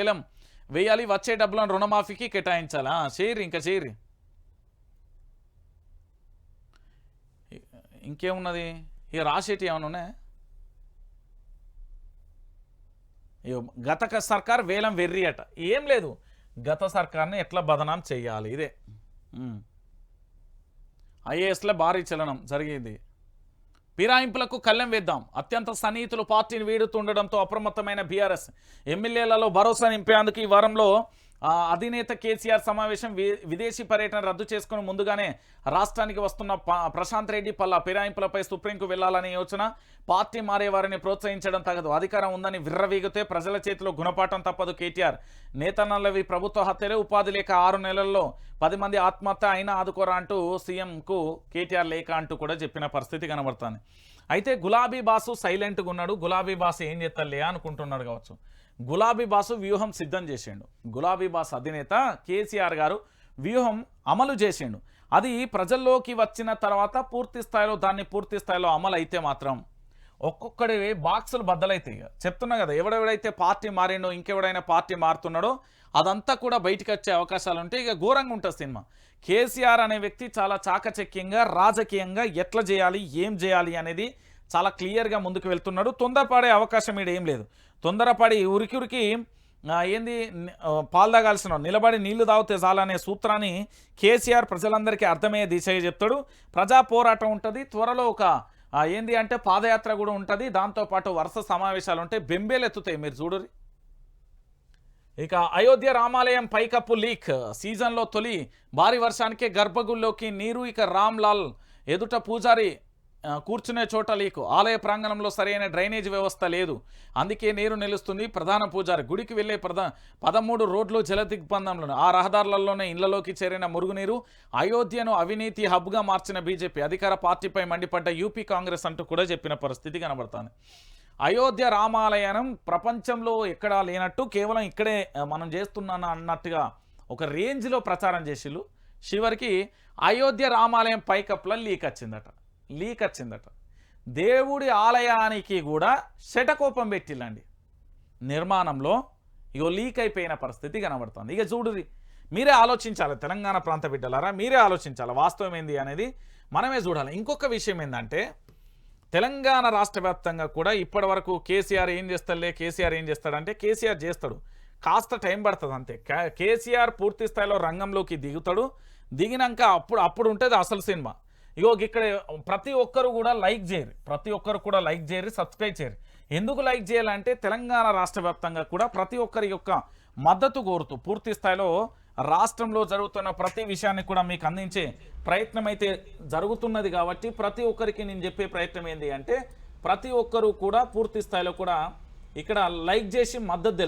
వేయాలి. వచ్చే డబ్బులను రుణమాఫీకి కేటాయించాలా? చేయరు. ఇంకా చేయరు. ఇంకేమున్నది? ఇక రాసేటి ఏమైనా ఉన్నాయా? గత సర్కార్ వేలం వెర్రి అట. ఏం లేదు, గత సర్కార్ని ఎట్లా బదనాం చెయ్యాలి ఇదే. ఐఏఎస్లో భారీ చలనం జరిగింది. ఫిరాయింపులకు కళ్ళెం వేద్దాం. అత్యంత సన్నిహితులు పార్టీని వీడుతుండడంతో అప్రమత్తమైన బీఆర్ఎస్. ఎమ్మెల్యేలలో భరోసా నింపేందుకు ఈ వారంలో అధినేత కేసీఆర్ సమావేశం. విదేశీ పర్యటన రద్దు చేసుకుని ముందుగానే రాష్ట్రానికి వస్తున్న ప్రశాంత్ రెడ్డి పల్లా ఫిరాయింపులపై సుప్రీంకు వెళ్లాలనే యోచన. పార్టీ మారేవారిని ప్రోత్సహించడం తగదు. అధికారం ఉందని విర్రవీగితే ప్రజల చేతిలో గుణపాఠం తప్పదు. కేటీఆర్ నేతన్నలవి ప్రభుత్వ హత్యలే. ఉపాధి లేక 6 నెలల్లో 10 మంది ఆత్మహత్య అయినా ఆదుకోరా అంటూ సీఎంకు కేటీఆర్ లేక అంటూ కూడా చెప్పిన పరిస్థితి కనబడుతుంది. అయితే గులాబీ బాసు సైలెంట్గా ఉన్నాడు. గులాబీ బాసు ఏం చేస్తాలే అనుకుంటున్నాడు కావచ్చు. గులాబీ బాసు వ్యూహం సిద్ధం చేసిండు. గులాబీ బాసు అధినేత కేసీఆర్ గారు వ్యూహం అమలు చేసిండు. అది ప్రజల్లోకి వచ్చిన తర్వాత పూర్తి స్థాయిలో అమలు అయితే మాత్రం ఒక్కొక్కడి బాక్సులు బద్దలైతాయి. చెప్తున్నా కదా, ఎవడెవడైతే పార్టీ మారిండో ఇంకెవడైనా పార్టీ మారుతున్నాడో అదంతా కూడా బయటకు వచ్చే అవకాశాలు ఉంటాయి. ఇక ఘోరంగా ఉంటుంది సినిమా. కేసీఆర్ అనే వ్యక్తి చాలా చాకచక్యంగా రాజకీయంగా ఎట్లా చేయాలి, ఏం చేయాలి అనేది చాలా క్లియర్గా ముందుకు వెళ్తున్నాడు. తొందరపడే అవకాశం ఇక్కడ ఏం లేదు. తొందరపడి ఉరికి ఏంది పాలు తాగాల్సిన నిలబడి నీళ్లు తాగితే చాలనే సూత్రాన్ని కేసీఆర్ ప్రజలందరికీ అర్థమయ్యే దిశగా చెప్తాడు. ప్రజా పోరాటం ఉంటుంది. త్వరలో ఒక ఏంది అంటే పాదయాత్ర కూడా ఉంటుంది. దాంతోపాటు వరుస సమావేశాలు ఉంటాయి. బెంబేలెత్తుతాయి. మీరు చూడరు. ఇక అయోధ్య రామాలయం పైకప్పు లీక్. సీజన్లో తొలి భారీ వర్షానికే గర్భగుడిలోకి నీరు. ఇక రామ్లాల్ ఎదుట పూజారి కూర్చునే చోట లీకు. ఆలయ ప్రాంగణంలో సరైన డ్రైనేజ్ వ్యవస్థ లేదు, అందుకే నీరు నిలుస్తుంది. ప్రధాన పూజారి గుడికి వెళ్లే 13 రోడ్లు జల దిగ్బంధంలో. ఆ రహదారులలోనే ఇళ్లలోకి చేరిన మురుగునీరు. అయోధ్యను అవినీతి హబ్గా మార్చిన బీజేపీ. అధికార పార్టీపై మండిపడ్డ యూపీ కాంగ్రెస్ అంటూ కూడా చెప్పిన పరిస్థితి కనబడుతుంది. అయోధ్య రామాలయం ప్రపంచంలో ఎక్కడా లేనట్టు కేవలం ఇక్కడే మనం చేస్తున్నాను అన్నట్టుగా ఒక రేంజ్లో ప్రచారం చేసిళ్ళు. చివరికి అయోధ్య రామాలయం పైకప్పుల లీక్ వచ్చిందట. దేవుడి ఆలయానికి కూడా శటకోపం పెట్టిల్లండి నిర్మాణంలో. ఇగో లీక్ అయిపోయిన పరిస్థితి కనబడుతుంది. ఇక చూడురి, మీరే ఆలోచించాలి. తెలంగాణ ప్రాంత బిడ్డలారా, మీరే ఆలోచించాలి. వాస్తవం ఏంది అనేది మనమే చూడాలి. ఇంకొక విషయం ఏంటంటే తెలంగాణ రాష్ట్ర వ్యాప్తంగా కూడా ఇప్పటి వరకు కేసీఆర్ ఏం చేస్తాడుంటే కేసీఆర్ చేస్తాడు. కాస్త టైం పడుతుంది అంతే. కేసీఆర్ పూర్తి స్థాయిలో రంగంలోకి దిగుతాడు. దిగినాక అప్పుడు ఉంటుంది అసలు సినిమా. ఇగో ఇక్కడ ప్రతి ఒక్కరు కూడా లైక్ చేయరు, సబ్స్క్రైబ్ చేయరు. ఎందుకు లైక్ చేయాలంటే తెలంగాణ రాష్ట్ర వ్యాప్తంగా కూడా ప్రతి ఒక్కరి యొక్క మద్దతు కోరుతూ పూర్తి స్థాయిలో రాష్ట్రంలో జరుగుతున్న ప్రతి విషయాన్ని కూడా మీకు అందించే ప్రయత్నం అయితే జరుగుతున్నది. కాబట్టి ప్రతి ఒక్కరికి నేను చెప్పే ప్రయత్నం ఏంటి అంటే ప్రతి ఒక్కరూ కూడా పూర్తి స్థాయిలో కూడా ఇక్కడ లైక్ చేసి మద్దతు తెలుపు.